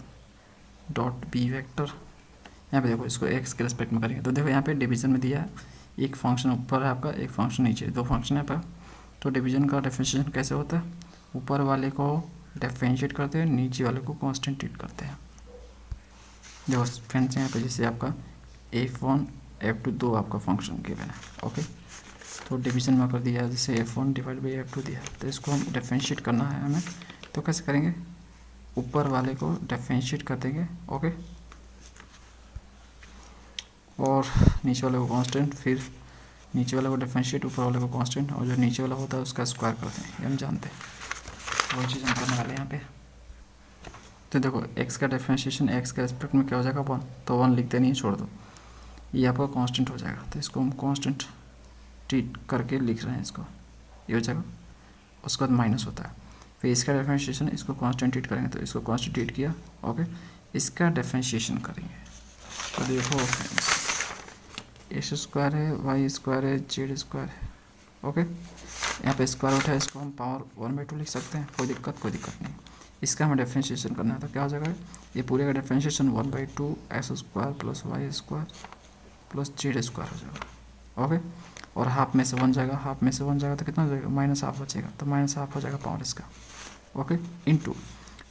dot B vector, यहाँ पे देखो इसको एक्स के रिस्पेक्ट में करेंगे। तो देखो यहाँ पे डिवीजन में दिया है, एक फंक्शन ऊपर है आपका, एक फंक्शन नीचे, दो फंक्शन है पर। तो डिवीजन का डिफरेंशिएशन कैसे होता है, ऊपर वाले को डिफरेंशिएट करते हैं, नीचे वाले को कांस्टेंट ट्रीट करते हैं। देखो फ्रेंड्स यहाँ पे जैसे आपका F1 F2 दो आपका फंक्शन गिवन है, ओके, तो डिवीजन में कर दिया जैसे F1 डिवाइड बाई F2 दिया, तो इसको हम डिफरेंशिएट करना है हमें। तो कैसे करेंगे, ऊपर वाले को डिफरेंशिएट कर देंगे, ओके, और नीचे वाले को कांस्टेंट, फिर नीचे वाले को डिफरेंशिएट, ऊपर वाले को कांस्टेंट, और जो नीचे वाला होता है उसका स्क्वायर करते हैं, ये हम जानते हैं, वो चीज़ हम करने वाले हैं यहाँ पे। तो देखो x का डिफरेंशिएशन x के रेस्पेक्ट में क्या हो जाएगा 1, तो 1 लिखते नहीं, छोड़ दो, ये आपका कांस्टेंट हो जाएगा, तो इसको हम कांस्टेंट ट्रीट करके लिख रहे हैं इसको, ये हो जाएगा। उसके बाद माइनस होता है, फिर इसका डिफरेंशिएशन, इसको कांस्टेंट ट्रीट करेंगे, तो इसको कांस्टेंट ट्रीट किया, ओके, इसका डिफरेंशिएशन करेंगे। तो देखो फ्रेंड्स एक्स स्क्वायर है, वाई स्क्वायर है, जेड स्क्वायर है, ओके, यहाँ पे स्क्वायर उठा है, इसको हम पावर 1/2 लिख सकते हैं, कोई दिक्कत नहीं। इसका हमें डिफरेंशिएशन करना है, तो क्या हो जाएगा, ये पूरे का differentiation 1/2 x square plus y square plus z square हो जाएगा, ओके, और हाफ में से 1 जाएगा, हाफ में से 1 जाएगा तो कितना हो जाएगा, -1/2 बचेगा, तो -1/2 हो जाएगा पावर इसका, ओके, इनटू।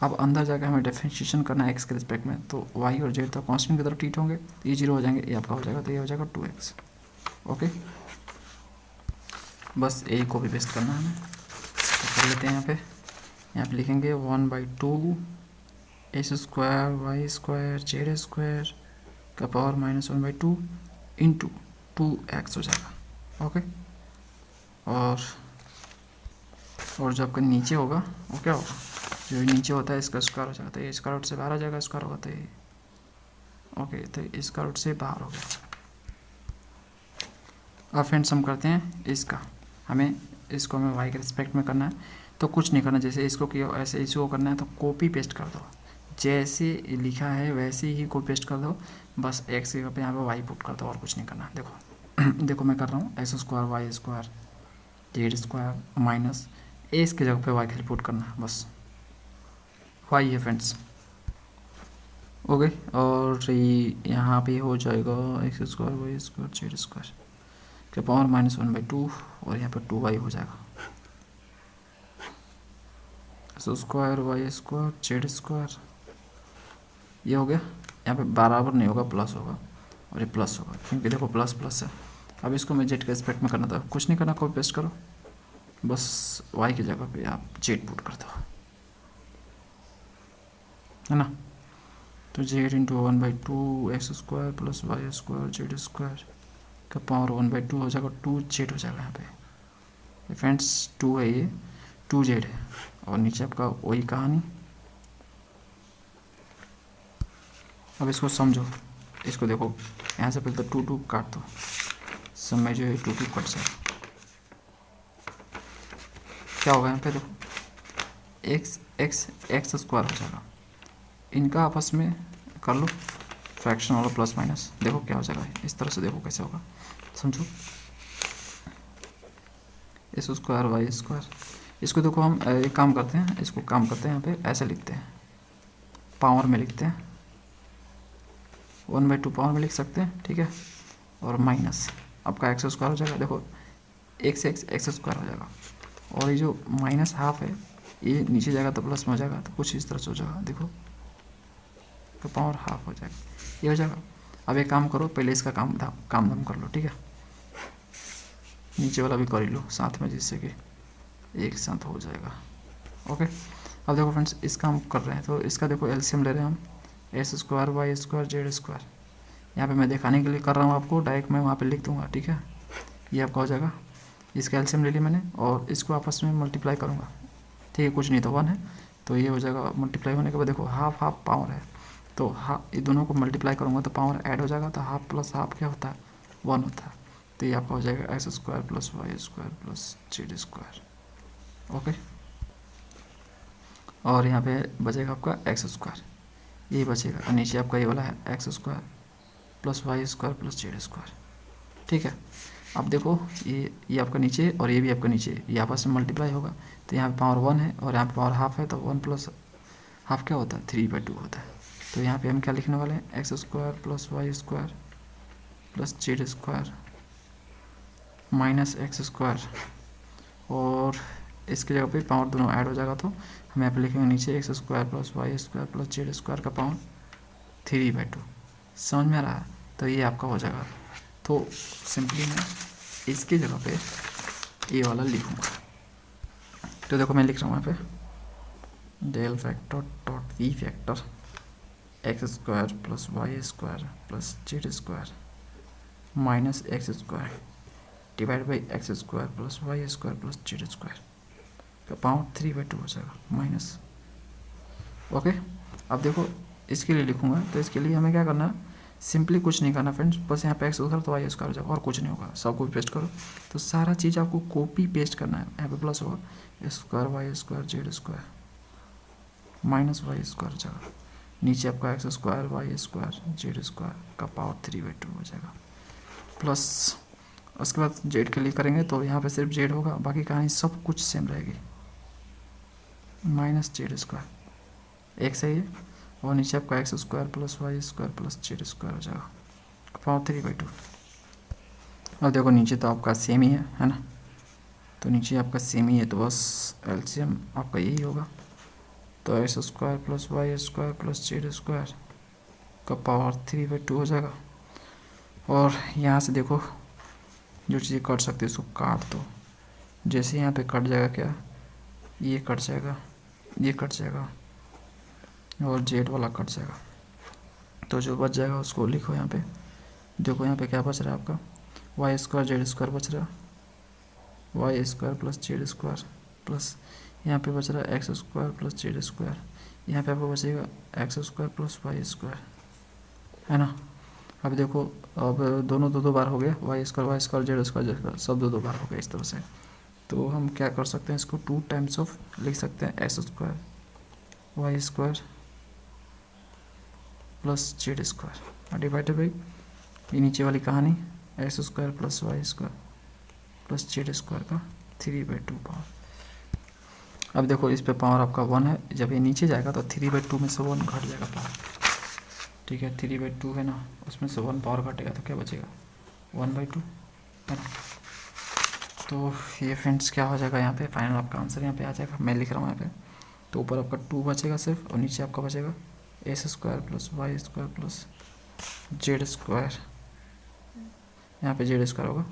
अब अंदर जाकर हमें डिफरेंशिएशन करना है एक्स के रिस्पेक्ट में, तो वाई और जेड तो कांस्टेंट की तरफ ट्रीट होंगे, तो ये 0 हो जाएंगे, ये आपका हो जाएगा, तो ये हो जाएगा 2x, ओके, बस यही कॉपी पेस्ट करना है हमें। तो कर लेते हैं यहाँ पे लिखेंगे 1/2 x square y square z square का पावर -1/2 इंटू 2x हो जाएगा, ओके, और जो आपका नीचे होगा वो क्या होगा, जो नीचे होता है इसका स्क्वायर हो जाएगा, तो ये स्क्वायर रूट से बाहर आ जाएगा, स्क्वायर होगा तो ये, ओके, तो स्क्वायर रूट से बाहर हो गया। अब फ्रेंड्स हम करते हैं इसको हमें y के रिस्पेक्ट में करना है, तो कुछ नहीं करना, जैसे इसको किया ऐसे इसको करना है, तो कॉपी पेस्ट कर दो, जैसे लिखा है वैसे ही कॉपी पेस्ट कर दो, बस x के यहाँ पे y पुट कर दो, और कुछ नहीं करना। देखो देखो मैं कर रहा हूँ x square y square z square minus x की जगह पे y खाली पुट करना, बस y है फ्रेंड्स, ओके, और यहाँ पे हो जाएगा x square y square z square के पावर -1/2, और यहाँ पे 2y हो जाएगा, square y square z square, ये हो गया। यहाँ पे बराबर नहीं होगा, प्लस होगा, और ये प्लस होगा क्योंकि देखो प्लस प्लस है। अब इसको मैं जेड के रिस्पेक्ट में करना था, कुछ नहीं करना, कॉपी पेस्ट करो, बस y की जगह पे आप जेड पुट कर दो, है ना। तो z into 1/2 x square plus y square z square का पावर 1/2 हो जाएगा, 2z हो जाएगा। यहाँ पे फ्रेंड्स 2 है, ये 2z है, और नीचे आपका वही कहानी। अब इसको समझो, इसको देखो, यहाँ से पहले तो 2 काट दो, सब में जो है 2 कट जाए, क्या होगा यहाँ पे देखो एक्स स्क्वायर हो जाएगा, इनका आपस में कर लो, फ्रैक्शन वाला प्लस माइनस, देखो क्या हो जाएगा, इस तरह से देखो कैसे होगा, समझो। एस स्क्वायर वाई स्क्वायर, इसको देखो हम एक काम करते हैं, इसको काम करते हैं यहाँ पे ऐसे लिखते हैं, पावर में लिखते हैं, 1/2 पावर में लिख सकते हैं, ठीक है। और माइनस आपका एक्स स्क्वायर हो जाएगा, देखो एक से एक्स स्क्वायर हो जाएगा, और ये जो माइनस हाफ है ये नीचे जाएगा तो प्लस में हो जाएगा, तो कुछ इस तरह से हो जाएगा, देखो तो पावर हाफ हो जाएगा, ये हो जाएगा। अब एक काम करो, पहले इसका काम धाम कर लो, ठीक है, नीचे वाला भी कर ही लो साथ में, जिससे कि एक साथ हो जाएगा। ओके, अब देखो फ्रेंड्स इसका हम कर रहे हैं, तो इसका देखो एलसीएम ले रहे हैं हम, s square y square z square, यहाँ पे मैं दिखाने के लिए कर रहा हूँ आपको, डायरेक्ट मैं वहाँ पे लिख दूँगा, ठीक है। ये आपका हो जाएगा, इसका एलसीएम ले लिया मैंने, और इसको आपस में मल्टीप्लाई करूँगा, ठीक है, कुछ नहीं तो 1 है, तो ये हो जाएगा। मल्टीप्लाई होने के बाद देखो हाफ हाफ पावर है, तो हाफ, ये दोनों को मल्टीप्लाई करूँगा तो पावर ऐड हो जाएगा, तो हाफ प्लस हाफ क्या होता है, 1 होता है, तो ये आपका हो जाएगा x square plus y square plus z square. Okay, और यहाँ पे बचेगा आपका एक्स स्क्वायर, ये बचेगा, और नीचे आपका ये वाला है x square plus y square plus z square, ठीक है। अब देखो ये आपका नीचे और ये भी आपका नीचे, ये आपस में मल्टीप्लाई होगा, तो यहाँ पे पावर 1 है और यहाँ पे पावर हाफ है, तो 1 प्लस हाफ क्या होता है, 3/2 होता है। तो यहाँ पे हम क्या लिखने वाले हैं, x square plus y square plus z square minus x square, और इसकी जगह पे पावर दोनों ऐड हो जाएगा, तो हम यहाँ पे लिखेंगे नीचे x square plus y square plus z square का पावर 3/2। समझ में आ रहा है, तो ये आपका हो जाएगा। तो सिंपली मैं इसकी जगह पे ये वाला लिखूँगा, तो देखो मैं लिख रहा हूँ यहाँ पे del vector dot V vector x square plus y square plus z square minus x square divide by x square plus y square plus z square का पावर 3/2 हो जाएगा माइनस। ओके, अब देखो इसके लिए लिखूँगा, तो इसके लिए हमें क्या करना है, सिंपली कुछ नहीं करना फ्रेंड्स, बस यहाँ पे एक्स स्क्वायर तो वाई स्क्वायर हो जाएगा, और कुछ नहीं होगा, सब कॉपी पेस्ट करो, तो सारा चीज़ आपको कॉपी पेस्ट करना है। यहाँ पे प्लस होगा x square y square z square minus y square हो जाएगा, नीचे आपका x square y square z square का पावर 3/2 हो जाएगा, प्लस उसके बाद जेड के लिए करेंगे तो यहाँ पे सिर्फ जेड होगा, बाकी कहानी सब कुछ सेम रहेगी, माइनस जेड स्क्वायर एक सही है, और नीचे आपका x square plus y square plus z square हो जाएगा पावर 3/2। अब देखो नीचे तो आपका सेम ही है ना, तो नीचे आपका सेम ही है, तो बस एलसीएम आपका यही होगा, तो x square plus y square plus z square का पावर 3/2 हो जाएगा। और यहाँ से देखो जो चीज़ें कट सकती है उसको काट दो, जैसे यहाँ पे कट जाएगा क्या, ये कट जाएगा, ये कट जाएगा, और जेड वाला कट जाएगा, तो जो बच जाएगा उसको लिखो यहाँ पे। देखो यहाँ पे क्या बच रहा है आपका, वाई स्क्वायर जेड स्क्वायर बच रहा है, y square plus z square plus यहाँ पे बच रहा है x square plus z square, यहाँ पे आपको बचेगा x square plus y square, है ना। अब देखो अब दोनों दो बार हो गया, वाई स्क्वायर जेड स्क्वायर सब दो बार हो गया इस तरह से, तो हम क्या कर सकते हैं, इसको 2 टाइम्स ऑफ लिख सकते हैं, x square y square plus z square divided by ये नीचे वाली कहानी x square plus y square plus z square का 3/2 पावर। अब देखो इस पे पावर आपका 1 है, जब ये नीचे जाएगा तो 3/2 में से 1 घट जाएगा पावर, ठीक है, 3/2 है ना, उसमें से 1 पावर घटेगा तो क्या बचेगा 1/2, है ना। तो ये फ्रेंड्स क्या हो जाएगा, यहाँ पे फाइनल आपका आंसर यहाँ पे आ जाएगा, मैं लिख रहा हूँ यहाँ पे, तो ऊपर आपका 2 बचेगा सिर्फ, और नीचे आपका बचेगा s square plus y square plus z square, यहाँ पे जेड स्क्वायर होगा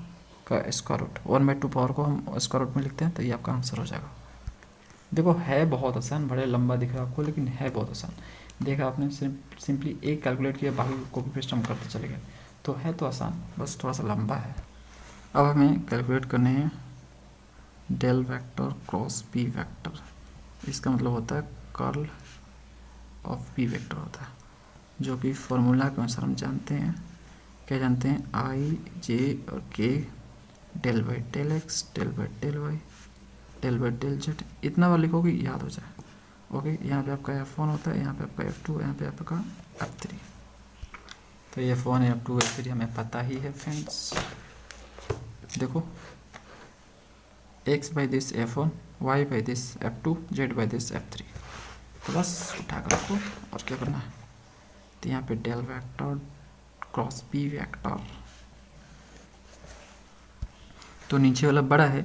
का स्क्वायर रूट, 1/2 पावर को हम स्क्वायर रूट में लिखते हैं, तो ये आपका आंसर हो जाएगा। देखो है बहुत आसान, बड़े लंबा दिख रहा है आपको, लेकिन है बहुत आसान, देखा आपने सिंपली एक कैलकुलेट किया, बाकी कॉपी पेस्ट हम करते चले गए, तो है तो आसान, बस थोड़ा सा लंबा है। अब हमें कैलकुलेट करने हैं del vector cross B vector, इसका मतलब होता है कर्ल ऑफ बी वेक्टर होता है, जो कि फॉर्मूला के अनुसार हम जानते हैं, क्या जानते हैं, आई जे और k del by del x del by del y del by del z, इतना बार लिखोगे याद हो जाए। ओके, यहाँ पे आपका F1 होता है, यहाँ पे आपका F2, यहाँ पे आपका F3। तो ये F1 F2 F3 हमें पता ही है फ्रेंड्स। देखो x by this F1, y by this F2, z by this F3। तो बस उठा कर रखो और क्या करना है, तो यहाँ पे del vector cross B vector, तो नीचे वाला बड़ा है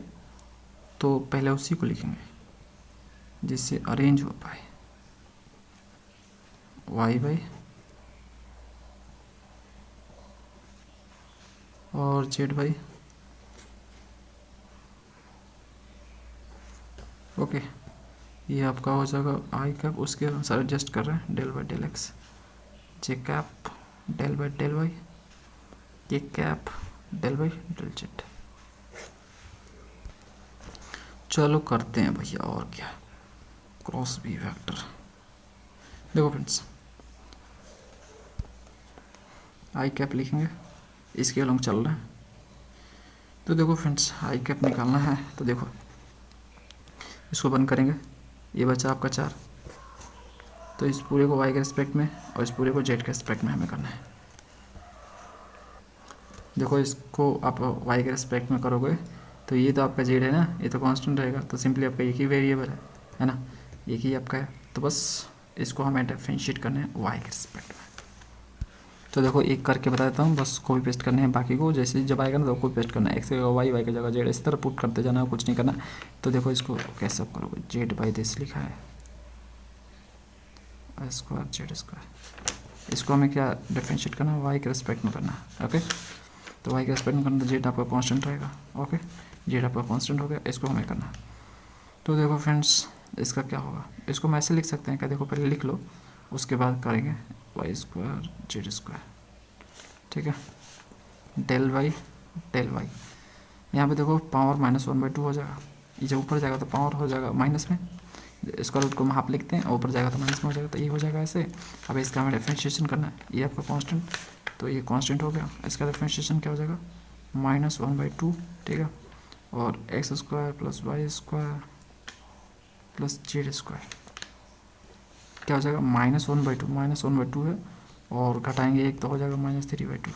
तो पहले उसी को लिखेंगे जिससे अरेंज हो पाए। y बाई और z बाई, ओके ये आपका हो जाएगा आई कैप, उसके अनुसार एडजस्ट कर रहे हैं, del by del X, J cap del by del Y, K cap del by del Z. चलो करते हैं भैया, और क्या, क्रॉस बी वेक्टर। देखो फ्रेंड्स आई कैप लिखेंगे, इसके अलॉन्ग चल रहा है। तो देखो फ्रेंड्स आई कैप निकालना है, तो देखो इसको बंद करेंगे, ये बचा आपका 4, तो इस पूरे को y के रिस्पेक्ट में और इस पूरे को z के रिस्पेक्ट में हमें करना है। देखो इसको आप y के रिस्पेक्ट में करोगे तो ये तो आपका z है ना, ये तो कांस्टेंट रहेगा, तो सिंपली आपका एक ही वेरिएबल है ना, एक ही आपका है, तो बस इसको हमें डिफरेंशिएट करना है y के रिस्पेक्ट में। तो देखो एक करके बता देता हूँ, बस कॉपी पेस्ट करने हैं बाकी को, जैसे जब आएगा ना तो कॉपी पेस्ट करना है, एक्स की जगह वाई, वाई की जगह जेड, इस तरह पुट करते जाना, कुछ नहीं करना। तो देखो इसको कैसे आप करोगे, जेड बाई दिस लिखा है स्क्वायर जेड स्क्वायर, इसको हमें क्या डिफरेंशिएट करना है, वाई के रिस्पेक्ट में करना है। ओके तो वाई के रिस्पेक्ट में करना, तो जेड आपका कॉन्स्टेंट रहेगा। ओके जेड आपका कॉन्स्टेंट हो गया, इसको हमें करना है। तो देखो फ्रेंड्स इसका क्या होगा, इसको हम ऐसे लिख सकते हैं क्या, देखो पहले लिख लो उसके बाद करेंगे वाई स्क्वायर जेड स्क्वायर, ठीक है, डेल वाई डेल वाई। यहाँ पे देखो पावर -1/2 हो जाएगा, ये जब ऊपर जाएगा तो पावर हो जाएगा माइनस में, इसका रूट को हम हाफ लिखते हैं, ऊपर जाएगा तो माइनस में हो जाएगा, तो ये हो जाएगा ऐसे। अब इसका हमें डिफरेंशिएशन करना है, ये आपका कांस्टेंट, तो ये कांस्टेंट हो गया, इसका डिफरेंशिएशन क्या हो जाएगा -1/2, ठीक है, और x square plus y square plus z square क्या हो जाएगा -1/2 है, और घटाएंगे एक तो हो जाएगा -3/2,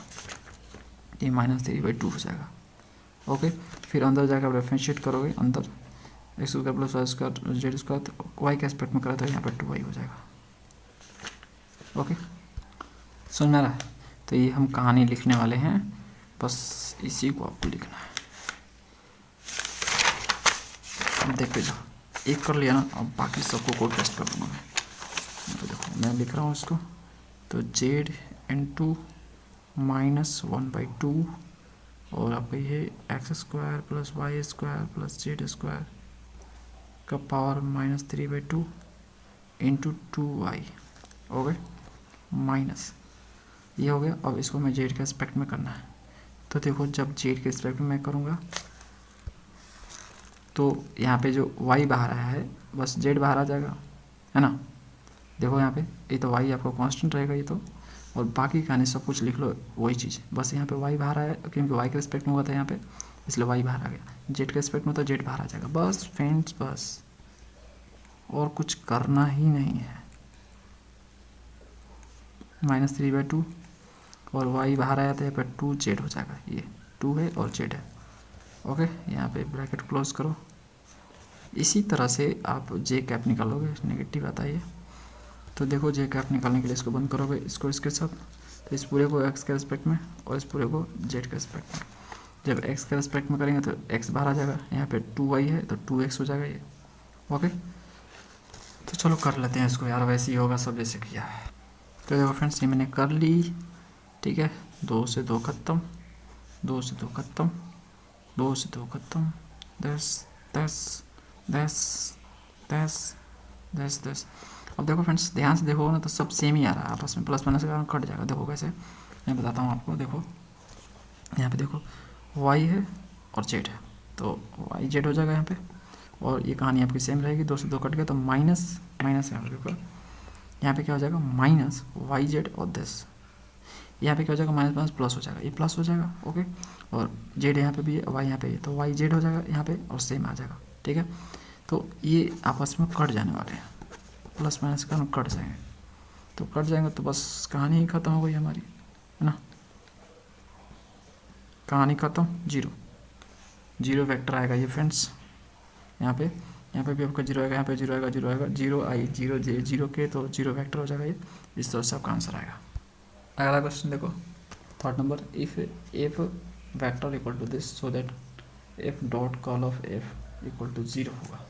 ये -3/2 हो जाएगा। ओके फिर अंदर जाकर डिफरेंशिएट करोगे, अंदर x square plus y square z square, तो वाई के एस्पेक्ट में करा तो यहाँ पर 2y हो जाएगा। ओके समझ में आ रहा है, तो ये हम कहानी लिखने वाले हैं, बस इसी को आपको लिखना है। अब देखते जाओ, एक कर लिया ना, अब बाकी सबको कोड टेस्ट कर दूँगा मैं। तो देखो मैं लिख रहा हूँ इसको, तो जेड इंटू -1/2 और आपका ये x square plus y square plus z square का पावर -3/2 इंटू 2y हो गए माइनस, ये हो गया। अब इसको मैं जेड के एस्पेक्ट में करना है, तो देखो जब जेड के एस्पेक्ट में मैं करूँगा तो यहाँ पे जो y बाहर आया है बस जेड बाहर आ जाएगा, है ना। देखो यहाँ पे ये तो y आपका कांस्टेंट रहेगा ये तो, और बाकी कहानी सब कुछ लिख लो वही चीज़, बस यहाँ पे y बाहर आया क्योंकि y के रिस्पेक्ट में हुआ था यहाँ पे, इसलिए y बाहर आ गया, जेड के रिस्पेक्ट में तो जेड बाहर आ जाएगा, बस फ्रेंड्स बस, और कुछ करना ही नहीं है। -3/2 और y बाहर आया था यहाँ पे 2z हो जाएगा, ये 2 है और z है। ओके यहाँ पे ब्रैकेट क्लोज करो, इसी तरह से आप जे कैप निकालोगे, नेगेटिव आता है ये, तो देखो जे कैप निकालने के लिए इसको बंद करोगे, इसको इसके साथ, तो इस पूरे को x के रिस्पेक्ट में और इस पूरे को z के रिस्पेक्ट में। जब x के रिस्पेक्ट में करेंगे तो x बाहर आ जाएगा, यहाँ पे 2y है तो 2x हो जाएगा ये। ओके तो चलो कर लेते हैं इसको यार, वैसे ही होगा सब जैसे किया है। तो देखो फ्रेंड्स ये मैंने कर ली, ठीक है, 2 से 2 खत्म, 2 से 2 खत्म, 2 से 2 खत्म, 10 10 10 10 10 10। अब देखो फ्रेंड्स ध्यान से देखो ना, तो सब सेम ही आ रहा है आपस में, प्लस माइनस के कारण कट जाएगा। देखो कैसे, मैं बताता हूँ आपको, देखो यहाँ पे देखो y है और z है, तो y z हो जाएगा यहाँ पे, और ये कहानी आपकी सेम रहेगी, 2 से 2 कट गया तो माइनस माइनस यहाँ पे क्या हो जाएगा -yz और दिस, यहाँ पे क्या हो जाएगा माइनस प्लस हो जाएगा, ये प्लस हो जाएगा। ओके और z यहाँ पे भी है, y यहाँ पे है, तो yz हो जाएगा यहाँ पे और सेम आ जाएगा, ठीक है। तो ये आपस में कट जाने वाले हैं, प्लस माइनस का कट जाएंगे, तो कट जाएंगे तो बस कहानी ही ख़त्म हो गई हमारी। है ना। कहानी खत्म, जीरो, जीरो वेक्टर आएगा ये फ्रेंड्स। यहाँ पे भी आपका जीरो आएगा, यहाँ पे जीरो आएगा, जीरो आएगा, जीरो आई, जीरो जे, जीरो के, तो जीरो वेक्टर हो जाएगा ये। इस तरह से आपका आंसर आएगा। अगला क्वेश्चन देखो, third number, if vector equal to this so that F dot curl of F equal to zero होगा।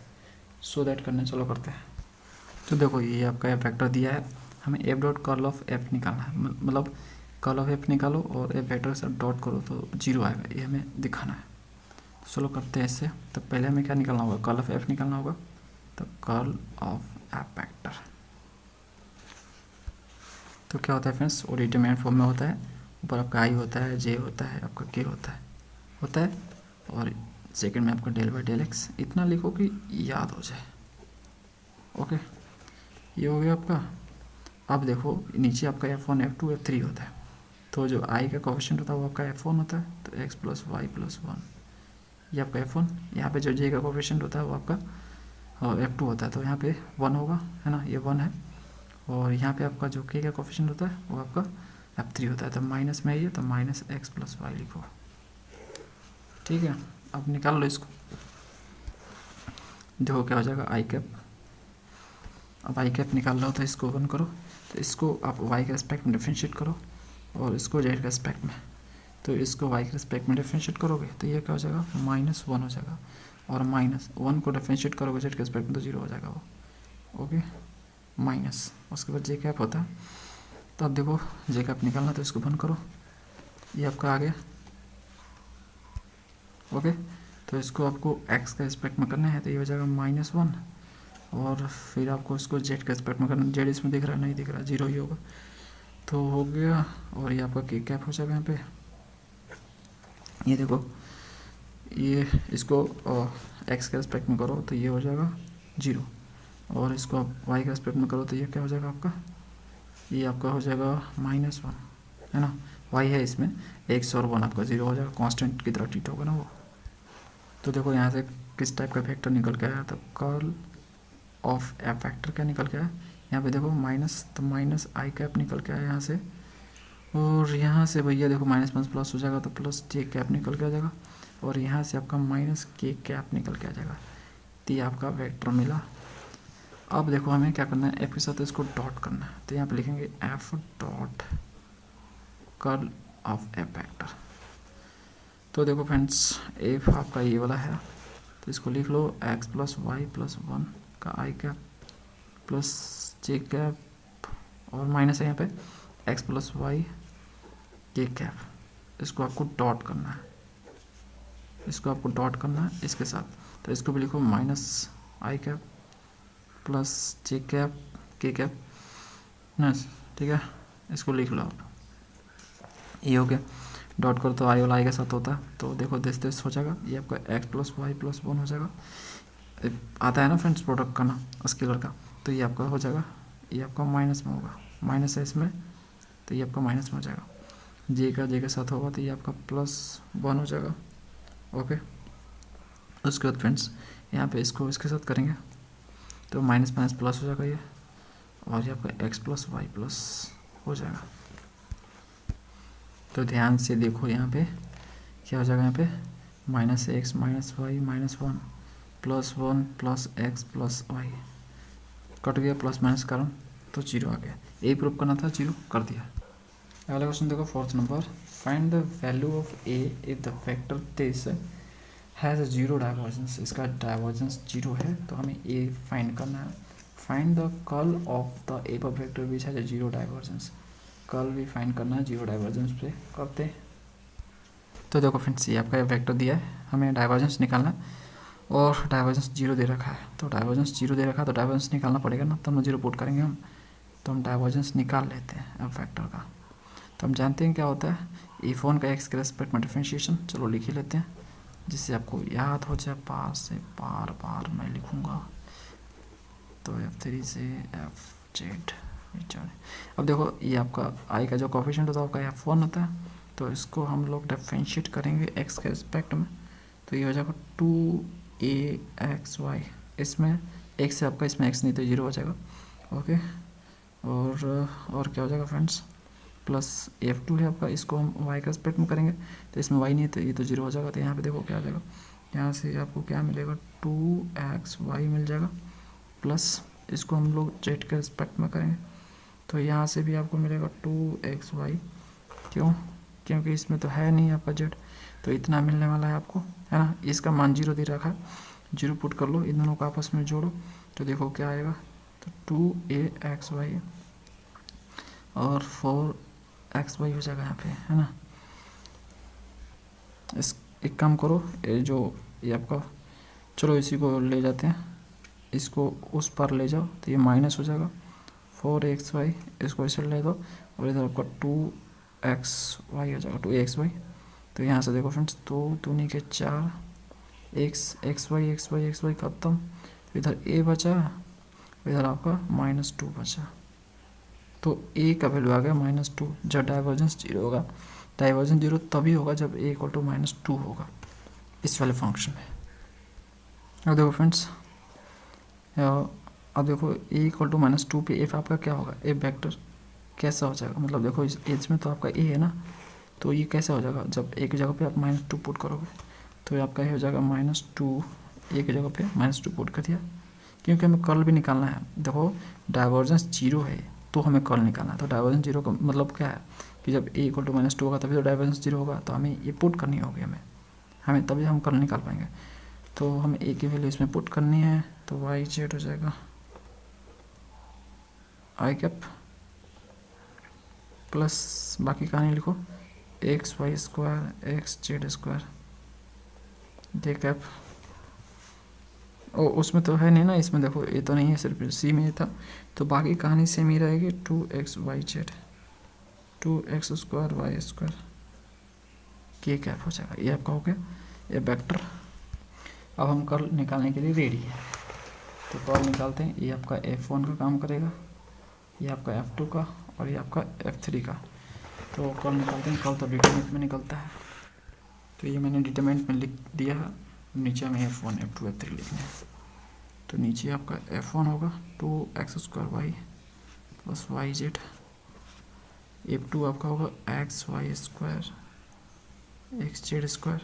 सो दैट करने चलो करते हैं। तो देखो ये आपका एफ वेक्टर दिया है, हमें F dot curl of F निकालना है, मतलब कॉल ऑफ एफ निकालो और एफ वेक्टर के साथ डॉट करो तो जीरो आएगा, ये हमें दिखाना है। चलो करते हैं इससे। तो पहले हमें क्या निकालना होगा, कर्ल ऑफ एफ निकालना होगा। तो कर्ल ऑफ एफ वेक्टर तो क्या होता है फ्रेंड्स, वो डिटरमिनेंट फॉर्म में होता है। ऊपर आपका आई होता है, जे होता है, आपका के होता है और सेकंड में आपका डेल बाई डेल एक्स। इतना लिखो कि याद हो जाए। ओके, ये हो गया आपका। अब देखो नीचे आपका F1 F2 F3 होता है, तो जो आई का कोएफिशिएंट होता है वो आपका F1 होता है, तो x प्लस वाई प्लस 1 ये आपका F1। यहाँ पे जो जे का कोएफिशिएंट होता है वो आपका F2 होता है, तो यहाँ पे 1 होगा, है ना, ये 1 है। और यहाँ पे आपका जो के का कोएफिशिएंट होता है वो आपका F3 होता है, तो माइनस में है ये, तो माइनस एक्स प्लस वाई लिखो। ठीक है, अब निकाल लो इसको, देखो क्या हो जाएगा, आई कैप। अब आई कैप निकाल लो तो इसको वन करो, तो इसको आप वाई के रेस्पेक्ट में डिफरेंशिएट करो और इसको जेड के रेस्पेक्ट में, तो इसको वाई के रेस्पेक्ट में डिफरेंशिएट करोगे तो ये क्या हो जाएगा, -1 हो जाएगा। और -1 को डिफरेंशिएट करोगे जेड के रेस्पेक्ट में तो जीरो हो जाएगा वो। ओके, माइनस, उसके बाद जे कैप होता है। तो अब देखो जे कैप निकालना, तो इसको बंद करो, ये आपका आ गया। ओके, तो इसको आपको एक्स के रेस्पेक्ट में करना है, तो ये हो जाएगा -1। और फिर आपको इसको जेड के रेस्पेक्ट में करना, जेड इसमें दिख रहा है, नहीं दिख रहा, जीरो ही होगा, तो हो गया। और ये आपका के कैप हो जाएगा यहाँ पे। ये देखो, ये इसको एक्स के रेस्पेक्ट में करो तो ये हो जाएगा जीरो, और इसको आप वाई के रेस्पेक्ट में करो तो ये क्या हो जाएगा आपका, ये आपका हो जाएगा -1, है ना। वाई है इसमें, एक्स और 1 आपका जीरो हो जाएगा, कांस्टेंट की तरह ट्रीट होगा ना वो। तो देखो यहाँ से किस टाइप का वेक्टर निकल के आया, तो कर्ल ऑफ एफ वेक्टर क्या निकल के आया, यहाँ पे देखो माइनस, तो माइनस आई कैप निकल के आया यहाँ से। और यहाँ से भैया देखो माइनस माइनस प्लस हो जाएगा, तो प्लस जे कैप निकल के आ जाएगा। और यहाँ से आपका माइनस के कैप निकल के आ जाएगा, तो ये आपका वेक्टर मिला। अब देखो हमें क्या करना है, एफ के साथ इसको डॉट करना है, तो यहाँ पे लिखेंगे F dot curl of F vector. तो देखो फ्रेंड्स, एफ आपका ये वाला है, तो इसको लिख लो एक्स प्लस वाई प्लस 1 का आई कैप प्लस जे कैप, और माइनस है यहाँ पे x plus Y K cap. इसको आपको डॉट करना है, इसको आपको डॉट करना है इसके साथ, तो इसको भी लिखो माइनस आई कैप प्लस जे कैप के कैप ना, ठीक है, इसको लिख लो आप। ये हो गया, डॉट करो तो आई वाला आई के साथ होता है, तो देखो दिस हो जाएगा, ये आपका एक्स प्लस वाई प्लस 1 हो जाएगा। आता है ना फ्रेंड्स प्रोडक्ट करना स्केलर का, तो ये आपका हो जाएगा, ये आपका माइनस में होगा, माइनस है इसमें, तो ये आपका माइनस में हो जाएगा। जे के साथ होगा तो ये आपका +1 हो जाएगा। ओके, उसके बाद फ्रेंड्स यहाँ पे इसको इसके साथ करेंगे तो माइनस माइनस प्लस हो जाएगा ये, और ये आपका एक्स प्लस वाई प्लस हो जाएगा। तो ध्यान से देखो यहाँ पे क्या हो जाएगा, यहाँ पे -x minus y -1 +1 plus x plus y, cut गया प्लस माइनस कारण, तो जीरो आ गया। यही प्रूव करना था, जीरो कर दिया। अगला क्वेश्चन देखो, fourth number, find the value of A if the vector this has zero divergence. इसका डाइवर्जेंस जीरो है, तो हमें ए फाइंड करना है। Find the curl of the A पर vector which has zero divergence. Curl भी find करना है, जीरो डाइवर्जेंस पे करते हैं। तो देखो फ्रेंड्स, ये आपका वेक्टर दिया है, हमें डाइवर्जेंस निकालना है, और डाइवर्जेंस जीरो दे रखा है, तो डाइवर्जेंस जीरो दे रखा है तो डाइवर्जेंस निकालना पड़ेगा ना, तब हम जीरो पुट करेंगे हम, तो हम डाइवर्जेंस निकाल लेते हैं अब वेक्टर का। तो हम जानते हैं क्या होता है, E1 का एक्स के रेस्पेक्ट में डिफरेंशिएशन, चलो लिख ही लेते हैं जिससे आपको याद हो जाए, बार से बार बार मैं लिखूँगा। तो F3 से FZ। अब देखो ये आपका आई का जो कोफिशिएंट होता है आपका F1 होता है, तो इसको हम लोग डिफरेंशिएट करेंगे एक्स के रिस्पेक्ट में, तो ये हो जाएगा 2AXY। इसमें एक्स है आपका, इसमें एक्स नहीं तो जीरो हो जाएगा। ओके, और क्या हो जाएगा फ्रेंड्स, प्लस F2 है आपका, इसको हम y के रिस्पेक्ट में करेंगे तो इसमें y नहीं है तो ये तो 0 हो जाएगा। तो यहाँ पे देखो क्या आ जाएगा, यहाँ से आपको क्या मिलेगा 2xy मिल जाएगा, प्लस इसको हम लोग z के रिस्पेक्ट में करेंगे तो यहाँ से भी आपको मिलेगा 2xy। क्यों? क्योंकि इसमें तो है नहीं आपका z, तो इतना मिलने वाला है आपको, है ना। इसका मान 0 दे रखा है, 0 पुट कर लो, इन दोनों को आपस में जोड़ो तो देखो क्या आएगा, तो 2axy और 4xy हो जाएगा यहाँ पे, है ना। इस एक काम करो, ये आपका, चलो इसी को ले जाते हैं, इसको उस पर ले जाओ तो ये माइनस हो जाएगा 4xy, इसको इसे ले दो और इधर आपका 2xy हो जाएगा, 2xy। तो यहाँ से देखो फ्रेंड्स, 2 दूनी के 4, xy खत्म, इधर a बचा, इधर आपका -2 बचा, तो a का वैल्यू आ गया -2। जब डाइवर्जेंस 0 होगा, डाइवर्जेंस 0 तभी होगा जब a = -2 होगा इस वाले फंक्शन में। अब देखो फ्रेंड्स, अब देखो a = -2 पे f आपका क्या होगा, f वेक्टर कैसा हो जाएगा, मतलब देखो इस एज में तो आपका a है ना, तो ये कैसे हो जाएगा, जब एक जगह पे आप -2 पुट करोगे तो ये आपका ये हो जाएगा -2, एक जगह पे -2 पुट कर दिया, क्योंकि हमें कर्ल भी निकालना है। देखो डाइवर्जेंस 0 है तो हमें कर्ल निकालना है, तो डाइवर्जेंस 0 का मतलब क्या है कि जब a = -2 होगा तभी तो डाइवर्जेंस 0 होगा, तो हमें ये पुट करनी होगी हमें तभी हम कर्ल निकाल पाएंगे। तो हमें a की वैल्यू इसमें पुट करनी है, तो yz हो जाएगा i कैप प्लस बाकी कहानी लिखो xy² xz² j कैप। ओ उसमें तो है नहीं ना, इसमें देखो ये तो नहीं है, सिर्फ सी में था, तो बाकी कहानी सेम ही रहेगी 2xyz 2x² y² k cap हो जाएगा। ये आपका हो गया ये वेक्टर। अब हम कर्ल निकालने के लिए रेडी है, तो कर्ल निकालते हैं। ये आपका F1 का काम करेगा, ये आपका F2 का और ये आपका F3 का। तो कर्ल निकालते हैं, कर्ल तो डिटरमिनेंट में निकलता है, तो ये मैंने डिटरमिनेंट में लिख दिया है, नीचे में F1 F2 F3 लिखना है। तो नीचे आपका F1 होगा 2x² y plus yz, F2 आपका होगा xy² xz²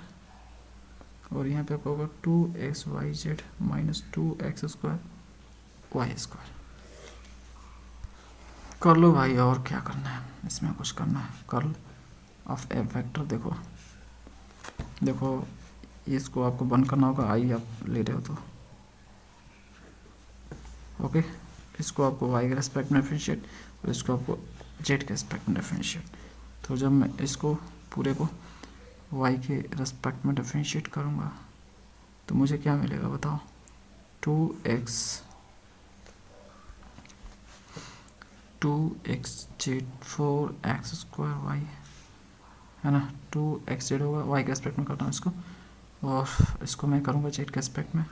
और यहाँ पे आपका होगा 2xyz माइनस 2x² y²। कर लो भाई, और क्या करना है इसमें, कुछ करना है। कर्ल ऑफ एफ वेक्टर देखो इसको आपको बंद करना होगा, आई आप ले रहे हो तो ओके। इसको आपको y के रेस्पेक्ट में डिफरेंशिएट और इसको आपको z के रेस्पेक्ट में डिफरेंशिएट। तो जब मैं इसको पूरे को y के रेस्पेक्ट में डिफरेंशिएट करूँगा तो मुझे क्या मिलेगा बताओ, 2xz 4x² y है ना, 2xz होगा, y के रेस्पेक्ट में करता हूँ इसको, और इसको मैं करूँगा z के रेस्पेक्ट में।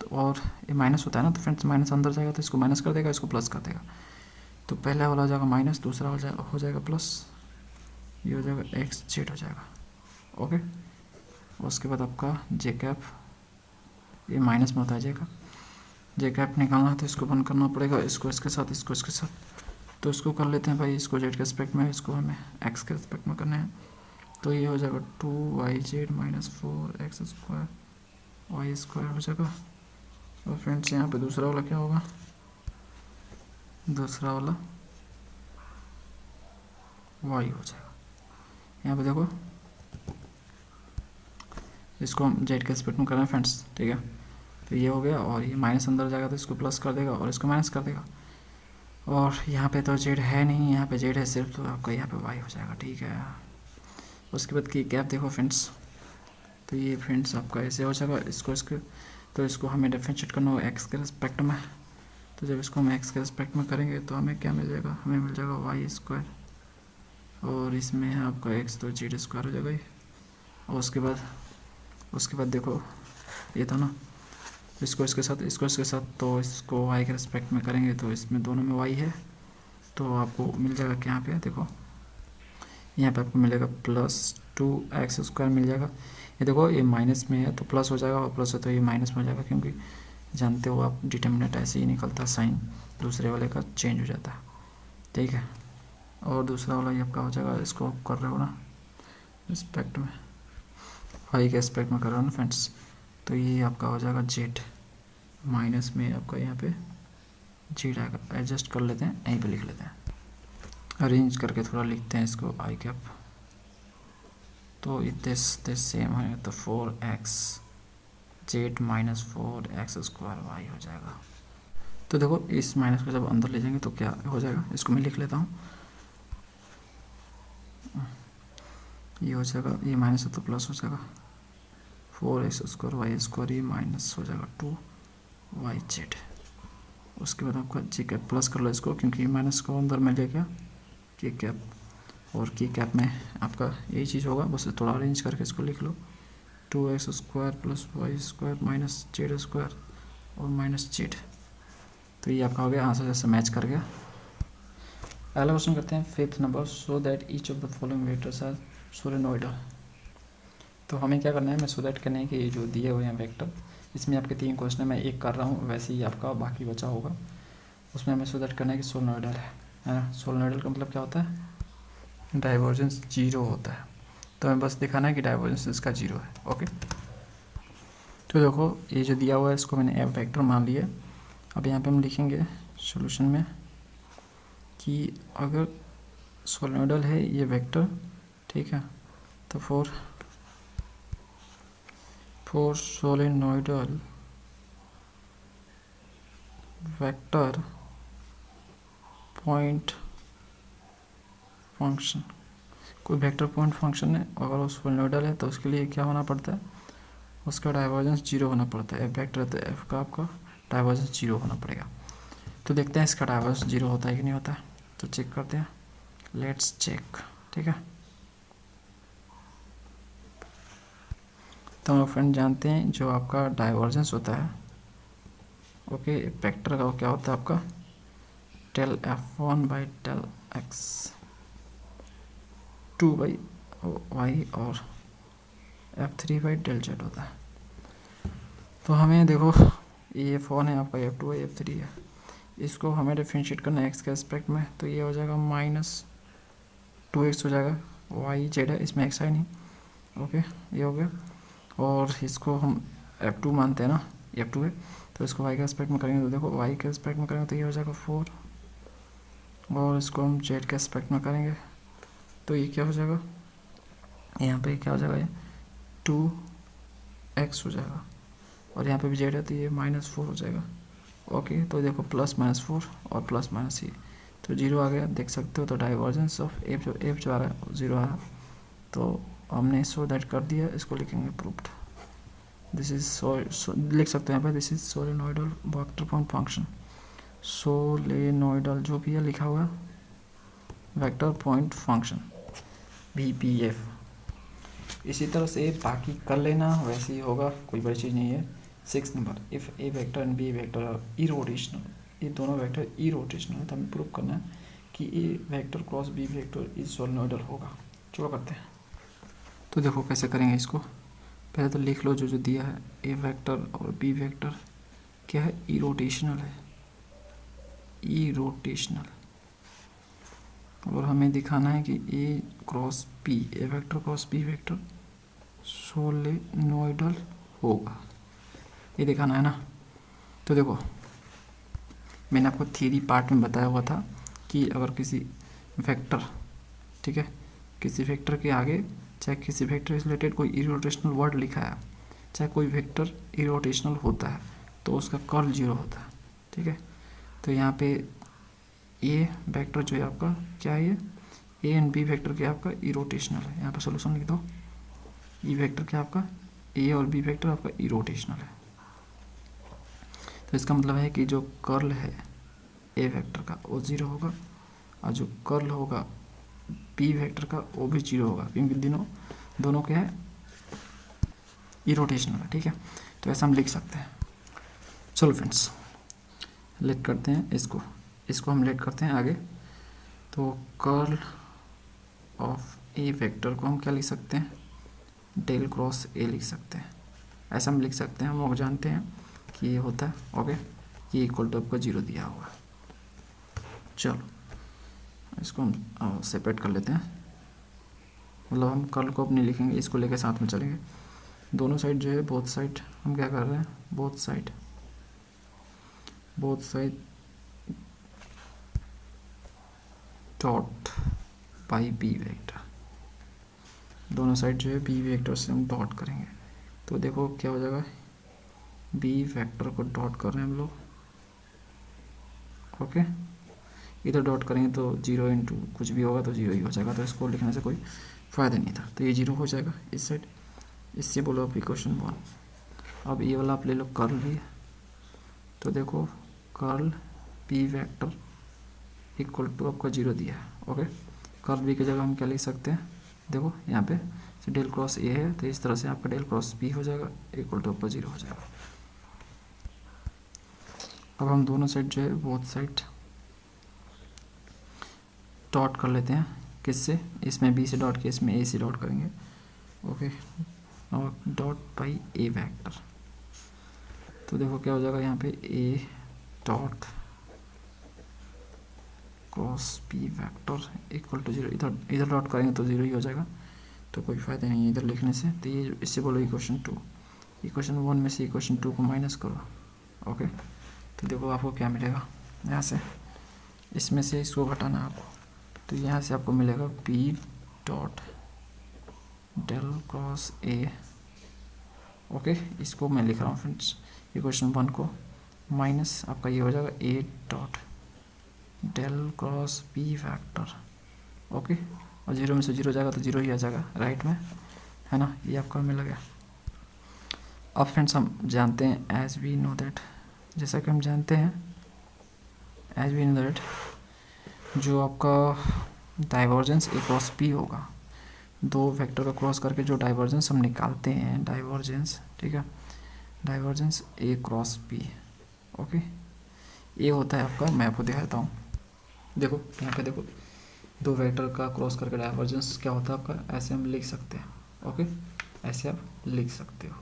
तो और ये माइनस होता है ना, तो फ्रेंड्स माइनस अंदर जाएगा तो इसको माइनस कर देगा, इसको प्लस कर देगा। तो पहला वाला हो जाएगा माइनस, दूसरा हो जाएगा प्लस, ये हो जाएगा xz हो जाएगा ओके। उसके बाद आपका जे कैप, ये माइनस में होता है जे कैप निकालना है तो इसको बंद करना पड़ेगा, इसको इसके साथ, इसको इसके साथ। तो इसको कर लेते हैं भाई, इसको जेड के रिस्पेक्ट में, इसको हमें एक्स के रिस्पेक्ट में करना है। तो ये हो जाएगा 2yz माइनस 4x² y² हो जाएगा। और फ्रेंड्स यहाँ पे दूसरा वाला क्या होगा, दूसरा वाला y हो जाएगा। यहाँ पे देखो इसको हम जेड के रिस्पेक्ट में कर रहे हैं फ्रेंड्स, ठीक है। तो ये हो गया, और ये माइनस अंदर जाएगा तो इसको प्लस कर देगा और इसको माइनस कर देगा। और यहाँ पे तो जेड है नहीं, यहाँ पे जेड है सिर्फ, तो आपका यहाँ पे वाई हो जाएगा, ठीक है। उसके बाद की कैप देखो फ्रेंड्स, तो ये फ्रेंड्स आपका ऐसे हो जाएगा, तो इसको हमें डिफरेंशिएट करना होगा एक्स के रिस्पेक्ट में। तो जब इसको हम एक्स के रिस्पेक्ट में करेंगे तो हमें क्या मिल जाएगा, हमें मिल जाएगा y², और इसमें है आपका x, तो z² हो जाएगा। और उसके बाद देखो ये था ना, इसको इसके साथ, इसको इसके साथ, तो इसको y के रिस्पेक्ट में करेंगे तो इसमें दोनों में y है, तो आपको मिल जाएगा कि यहाँ पे देखो, यहाँ पे आपको मिलेगा +2x² मिल जाएगा। ये देखो ये माइनस में है तो प्लस हो जाएगा, और प्लस है तो ये माइनस में हो जाएगा, क्योंकि जानते हो आप डिटर्मिनेंट ऐसे ही निकलता है, साइन दूसरे वाले का चेंज हो जाता है, ठीक है। और दूसरा वाला ये आपका हो जाएगा, इसको आप कर रहे हो ना एस्पेक्ट में, वाई के एस्पेक्ट में कर रहे हो ना फ्रेंड्स, तो ये आपका हो जाएगा जेड, माइनस में आपका यहाँ पे जेड आएगा। एडजस्ट कर लेते हैं, यहीं पे लिख लेते हैं, अरेंज करके थोड़ा लिखते हैं इसको आई कैप, तो दिस सेम है, तो 4x Z minus 4x square Y हो जाएगा। तो देखो इस माइनस को जब अंदर ले जाएंगे तो क्या हो जाएगा, इसको मैं लिख लेता हूँ, ये हो जाएगा, ये माइनस है तो प्लस हो जाएगा, 4x स्क्वायर वाई स्क्वायर, ये माइनस हो जाएगा 2yz। उसके बाद आपका जी कैप प्लस कर लो इसको, क्योंकि माइनस को अंदर में ले गया की कैप, और की कैप में आपका यही चीज़ होगा, बस थोड़ा अरेंज करके इसको लिख लो, 2x square plus y square minus z square और माइनस जेड। तो ये आपका हो गया, आंसर जैसे मैच कर गया। अगला क्वेश्चन करते हैं 5th number, so that each of the following vectors are solenoidal. तो हमें क्या करना है, मैं सो दैट करना है कि ये जो दिए हुए हैं वेक्टर, इसमें आपके 3 क्वेश्चन है, मैं एक कर रहा हूँ, वैसे ही आपका बाकी बचा होगा, उसमें हमें सो दैट करना है कि सोलेनोइडल है ना। सोलेनोइडल का मतलब क्या होता है, डाइवर्जेंस 0 होता है, तो हमें बस दिखाना है कि डाइवर्जेंस इसका 0 है। ओके, तो देखो ये जो दिया हुआ है इसको मैंने एफ वेक्टर मान लिया। अब यहाँ पे हम लिखेंगे सॉल्यूशन में कि अगर सोलेनोइडल है ये वेक्टर, ठीक है, तो for solenoidal vector point function, कोई वेक्टर पॉइंट फंक्शन है, अगर वो सोलेनोइडल है तो उसके लिए क्या होना पड़ता है, उसका डाइवर्जेंस 0 होना पड़ता है। एफ वेक्टर है तो एफ का आपका डाइवर्जेंस 0 होना पड़ेगा। तो देखते हैं इसका डाइवर्जेंस 0 होता है कि नहीं होता है, तो चेक करते हैं, लेट्स चेक, ठीक है। तो हम लोग फ्रेंड जानते हैं जो आपका डाइवर्जेंस होता है, ओके, वेक्टर का क्या होता है आपका, del f1 by del x 2 by y और f3 बाई डेल z होता है। तो हमें देखो ये f1 है आपका, f2 है, f3 है, इसको हमें डिफरेंशिएट करना है x के एस्पेक्ट में, तो ये हो जाएगा माइनस 2x हो जाएगा, वाई जेड है, इसमें x है नहीं, ओके, ये हो गया। और इसको हम f2 मानते हैं ना, f2 है, तो इसको y के एस्पेक्ट में करेंगे, तो देखो y के एस्पेक्ट में करेंगे तो ये हो जाएगा 4, और इसको हम z के एस्पेक्ट में करेंगे तो ये क्या हो जाएगा, यहाँ पे क्या हो जाएगा, ये 2x हो जाएगा, और यहाँ पे भी z है तो ये -4 हो जाएगा। ओके, तो देखो प्लस -4 और प्लस माइनस ये, तो 0 आ गया, देख सकते हो। तो डाइवर्जेंस ऑफ एफ जो आ रहा है 0 आ रहा है, तो हमने सो दैट कर दिया, इसको लिखेंगे प्रूव्ड। दिस इज लिख सकते हैं यहाँ पे, this is solenoidal vector point function, solenoidal जो भी है लिखा हुआ है वेक्टर पॉइंट फंक्शन VPF। इसी तरह से बाकी कर लेना, वैसे ही होगा, कोई बड़ी चीज़ नहीं है। 6 number, if A vector and B vector are irrotational, ये दोनों वेक्टर इरोटेशनल है, तो हमें प्रूव करना है कि A vector cross B vector is solenoidal होगा। चलो करते हैं। तो देखो कैसे करेंगे इसको, पहले तो लिख लो जो जो दिया है, ए वेक्टर और बी वेक्टर क्या है, इरोटेशनल है, इरोटेशनल, और हमें दिखाना है कि A cross B, A vector cross B vector solenoidal होगा, ये दिखाना है ना। तो देखो मैंने आपको थ्योरी पार्ट में बताया हुआ था कि अगर किसी वेक्टर, ठीक है, किसी वेक्टर के आगे चाहे किसी वेक्टर से रिलेटेड कोई इरोटेशनल वर्ड लिखा है, चाहे कोई वेक्टर इरोटेशनल होता है, तो उसका कर्ल 0 होता है, ठीक है। तो यहाँ पे ए वेक्टर जो है आपका क्या है, ये ए एंड बी वेक्टर क्या आपका इरोटेशनल है, यहाँ पे सोल्यूशन लिख दो, ई वेक्टर क्या आपका, ए और बी वेक्टर आपका इरोटेशनल है। तो इसका मतलब है कि जो कर्ल है ए वेक्टर का वो 0 होगा, और जो कर्ल होगा बी वेक्टर का वो भी 0 होगा, क्योंकि दोनों क्या है, इरोटेशनल है, ठीक है। तो ऐसा हम लिख सकते हैं। चलो फ्रेंड्स लेट करते हैं इसको हम लेट करते हैं आगे। तो कर्ल ऑफ ए वेक्टर को हम क्या लिख सकते हैं, डेल क्रॉस ए लिख सकते हैं, ऐसा हम लिख सकते हैं। हम लोग जानते हैं कि ये होता है, ओके, ये इक्वल टू आपका 0 दिया हुआ। चलो इसको हम सेपरेट कर लेते हैं, मतलब हम कर्ल को अब नहीं लिखेंगे, इसको लेके साथ में चलेंगे। दोनों साइड जो है, बोथ साइड हम क्या कर रहे हैं, both side dot by B vector, दोनों साइड जो है बी वेक्टर से हम डॉट करेंगे। तो देखो क्या हो जाएगा, बी वेक्टर को डॉट कर रहे हैं हम लोग, ओके। इधर डॉट करेंगे तो 0 इंटू कुछ भी होगा तो 0 ही हो जाएगा, तो इसको लिखने से कोई फ़ायदा नहीं था, तो ये 0 हो जाएगा इस साइड। इससे बोलो आप इक्वेशन 1। अब ये वाला आप ले लो कर्ल भी, तो देखो curl B vector equal to आपका 0 दिया है, ओके। कर्ल बी की जगह हम क्या लिख सकते हैं, देखो यहाँ पे डेल क्रॉस ए है, तो इस तरह से आपका डेल क्रॉस बी हो जाएगा इक्वल टू आपका 0 हो जाएगा। अब हम दोनों साइड जो है, बोथ साइड डॉट कर लेते हैं, किससे, इसमें बी से डॉट किया, इसमें ए से डॉट करेंगे, ओके। और डॉट बाई ए वेक्टर, तो देखो क्या हो जाएगा यहाँ पे, A dot cross B vector equal to 0, इधर डॉट करेंगे तो 0 ही हो जाएगा, तो कोई फ़ायदा नहीं है इधर लिखने से। तो ये इससे बोलो इक्वेशन 2, इक्वेशन 1 में से इक्वेशन 2 को माइनस करो, ओके। तो देखो आपको क्या मिलेगा, यहाँ से इसमें से इसको घटाना आपको, तो यहाँ से आपको मिलेगा B dot del cross A, okay. इसको मैं लिख रहा हूँ फ्रेंड्स, इक्वेशन 1 को माइनस आपका ये हो जाएगा A dot del cross B vector, okay. और 0 में से 0 जाएगा तो 0 ही आ जाएगा राइट में, है ना, ये आपका मिल गया। अब फ्रेंड्स हम जानते हैं, एज वी नो दैट, जैसा कि हम जानते हैं, एज वी नो दैट, जो आपका डाइवर्जेंस ए क्रॉस बी होगा, दो वेक्टर का क्रॉस करके जो डाइवर्जेंस हम निकालते हैं, डाइवर्जेंस, ठीक है, डाइवर्जेंस ए क्रॉस बी, ओके। ये होता है आपका, मैं आपको दिखाता हूँ, देखो यहाँ पे देखो, दो वेक्टर का क्रॉस करके डाइवर्जेंस क्या होता है आपका, ऐसे हम लिख सकते हैं, ओके, ऐसे आप लिख सकते हो।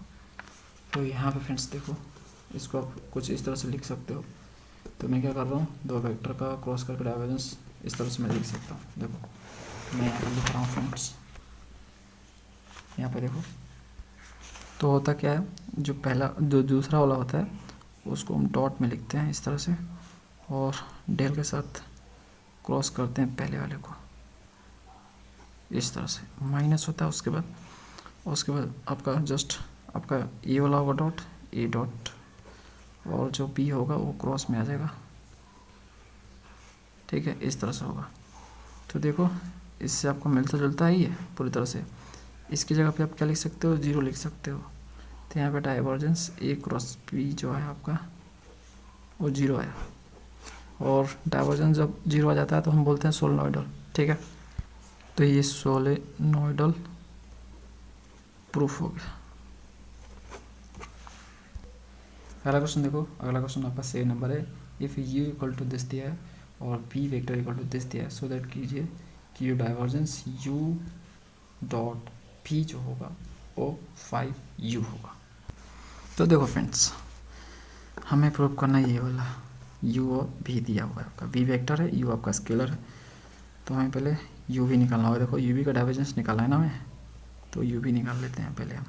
तो यहाँ पे फ्रेंड्स देखो, इसको आप कुछ इस तरह से लिख सकते हो। तो मैं क्या कर रहा हूँ, दो वेक्टर का क्रॉस करके डाइवर्जेंस इस तरह से मैं लिख सकता हूँ, देखो मैं यहाँ पर लिख रहा हूँ फ्रेंड्स, यहाँ पे देखो। तो होता क्या है, जो पहला जो दूसरा वाला होता है उसको हम डॉट में लिखते हैं इस तरह से, और डेल के साथ क्रॉस करते हैं पहले वाले को इस तरह से, माइनस होता है उसके बाद आपका जस्ट आपका ए वाला होगा डॉट, ए डॉट, और जो बी होगा वो क्रॉस में आ जाएगा, ठीक है, इस तरह से होगा। तो देखो इससे आपको मिलता जुलता ही है पूरी तरह से। इसकी जगह पे आप क्या लिख सकते हो, 0 लिख सकते हो। तो यहाँ पे डाइवर्जेंस ए क्रॉस बी जो है आपका वो 0 आया, और डाइवर्जेंस जब 0 आ जाता है तो हम बोलते हैं सोलेनॉइडल, ठीक है। तो ये सोलेनॉइडल प्रूफ हो गया। अगला क्वेश्चन देखो, अगला क्वेश्चन आपका सेम नंबर है, if u equal to this दिया है और P vector equal to this दिया है, सो दैट कीजिए कि जो डाइवर्जेंस यू डॉट पी जो होगा वो 5u होगा। तो देखो फ्रेंड्स, हमें प्रूव करना ये वाला u और v दिया हुआ है, आपका v वेक्टर है, u आपका स्केलर है, तो हमें पहले u भी निकालना होगा। देखो u v का डाइवर्जेंस निकालना है ना हमें, तो u भी निकाल लेते हैं पहले हम।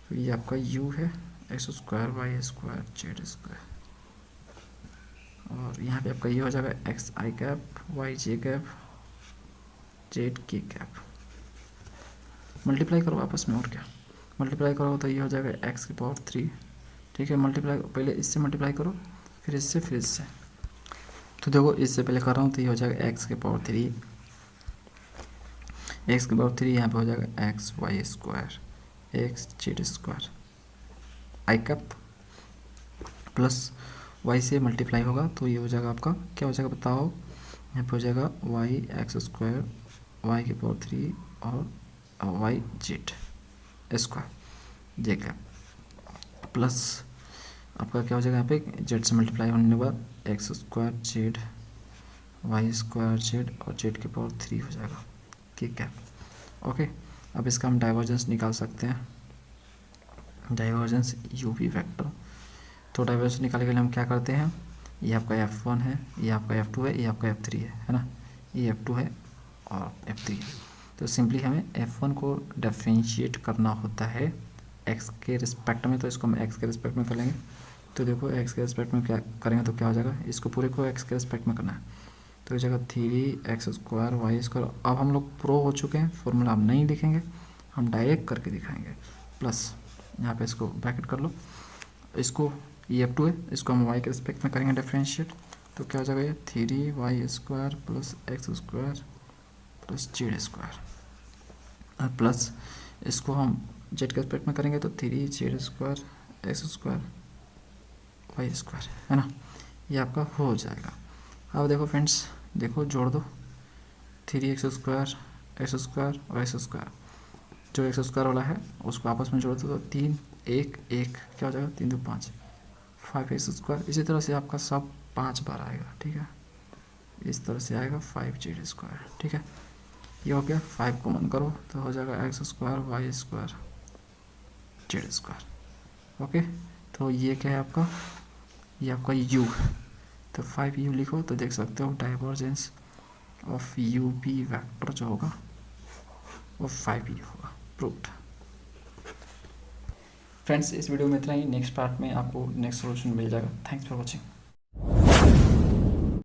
तो ये आपका u है, x square y square z square, और यहाँ पे आपका ये हो जाएगा x i cap y j cap z k cap. Multiply करो आपस में, और क्या मल्टीप्लाई करो तो ये हो जाएगा एक्स की पावर 3, ठीक है। मल्टीप्लाई पहले इससे मल्टीप्लाई करो, फिर इससे, फिर इससे। तो देखो इससे पहले कर रहा हूँ तो ये हो जाएगा एक्स की पावर 3, एक्स की पावर 3 यहाँ पे हो जाएगा X Y square X Z square I cap plus Y से मल्टीप्लाई होगा तो ये हो जाएगा आपका, क्या हो जाएगा बताओ, यहाँ पे हो जाएगा वाई एक्स स्क्वायर वाई की पावर 3 और वाई जेड स्क्वायर जे कैप प्लस आपका क्या हो जाएगा यहाँ पे जेड से मल्टीप्लाई होने के बाद x square z y square z और जेड की पावर 3 हो जाएगा के कैप, ओके। अब इसका हम डाइवर्जेंस निकाल सकते हैं, डाइवर्जेंस यू वी वेक्टर। तो डाइवर्जेंस निकालने के लिए हम क्या करते हैं, ये आपका F1 है, ये आपका F2 है, ये आपका F3 है ना, ये F2 है और F3 है। तो सिंपली हमें F1 को डिफरेंशिएट करना होता है x के रिस्पेक्ट में, तो इसको हम x के रिस्पेक्ट में कर लेंगे। तो देखो x के रिस्पेक्ट में क्या करेंगे तो क्या हो जाएगा, इसको पूरे को x के रिस्पेक्ट में करना है, तो इस जगह 3x² y²। अब हम लोग प्रो हो चुके हैं, फॉर्मूला हम नहीं लिखेंगे, हम डायरेक्ट करके दिखाएंगे। प्लस यहाँ पे इसको ब्रैकेट कर लो, इसको ये F2 है, इसको हम y के रिस्पेक्ट में करेंगे डिफरेंशिएट, तो क्या हो जाएगा ये 3y² plus x² plus z² और प्लस इसको हम z के रिस्पेक्ट में करेंगे तो 3z² x² y² है ना, ये आपका हो जाएगा। अब देखो फ्रेंड्स, देखो जोड़ दो 3x² x² और x², जो x² वाला है उसको आपस में जोड़ दो तो 3 1 1 क्या हो जाएगा 3 2 5 5x²। इसी तरह से आपका सब 5 बार आएगा, ठीक है, इस तरह से आएगा 5z², ठीक है। ये हो गया, 5 को मन करो तो हो जाएगा x² y² z²। ओके, तो ये क्या है आपका, ये आपका u, तो 5u लिखो तो देख सकते हो divergence of u B vector जो होगा वो 5u होगा, प्रूव्ड। फ्रेंड्स, इस वीडियो में इतना ही, नेक्स्ट पार्ट में आपको नेक्स्ट सॉल्यूशन मिल जाएगा। Thanks for watching.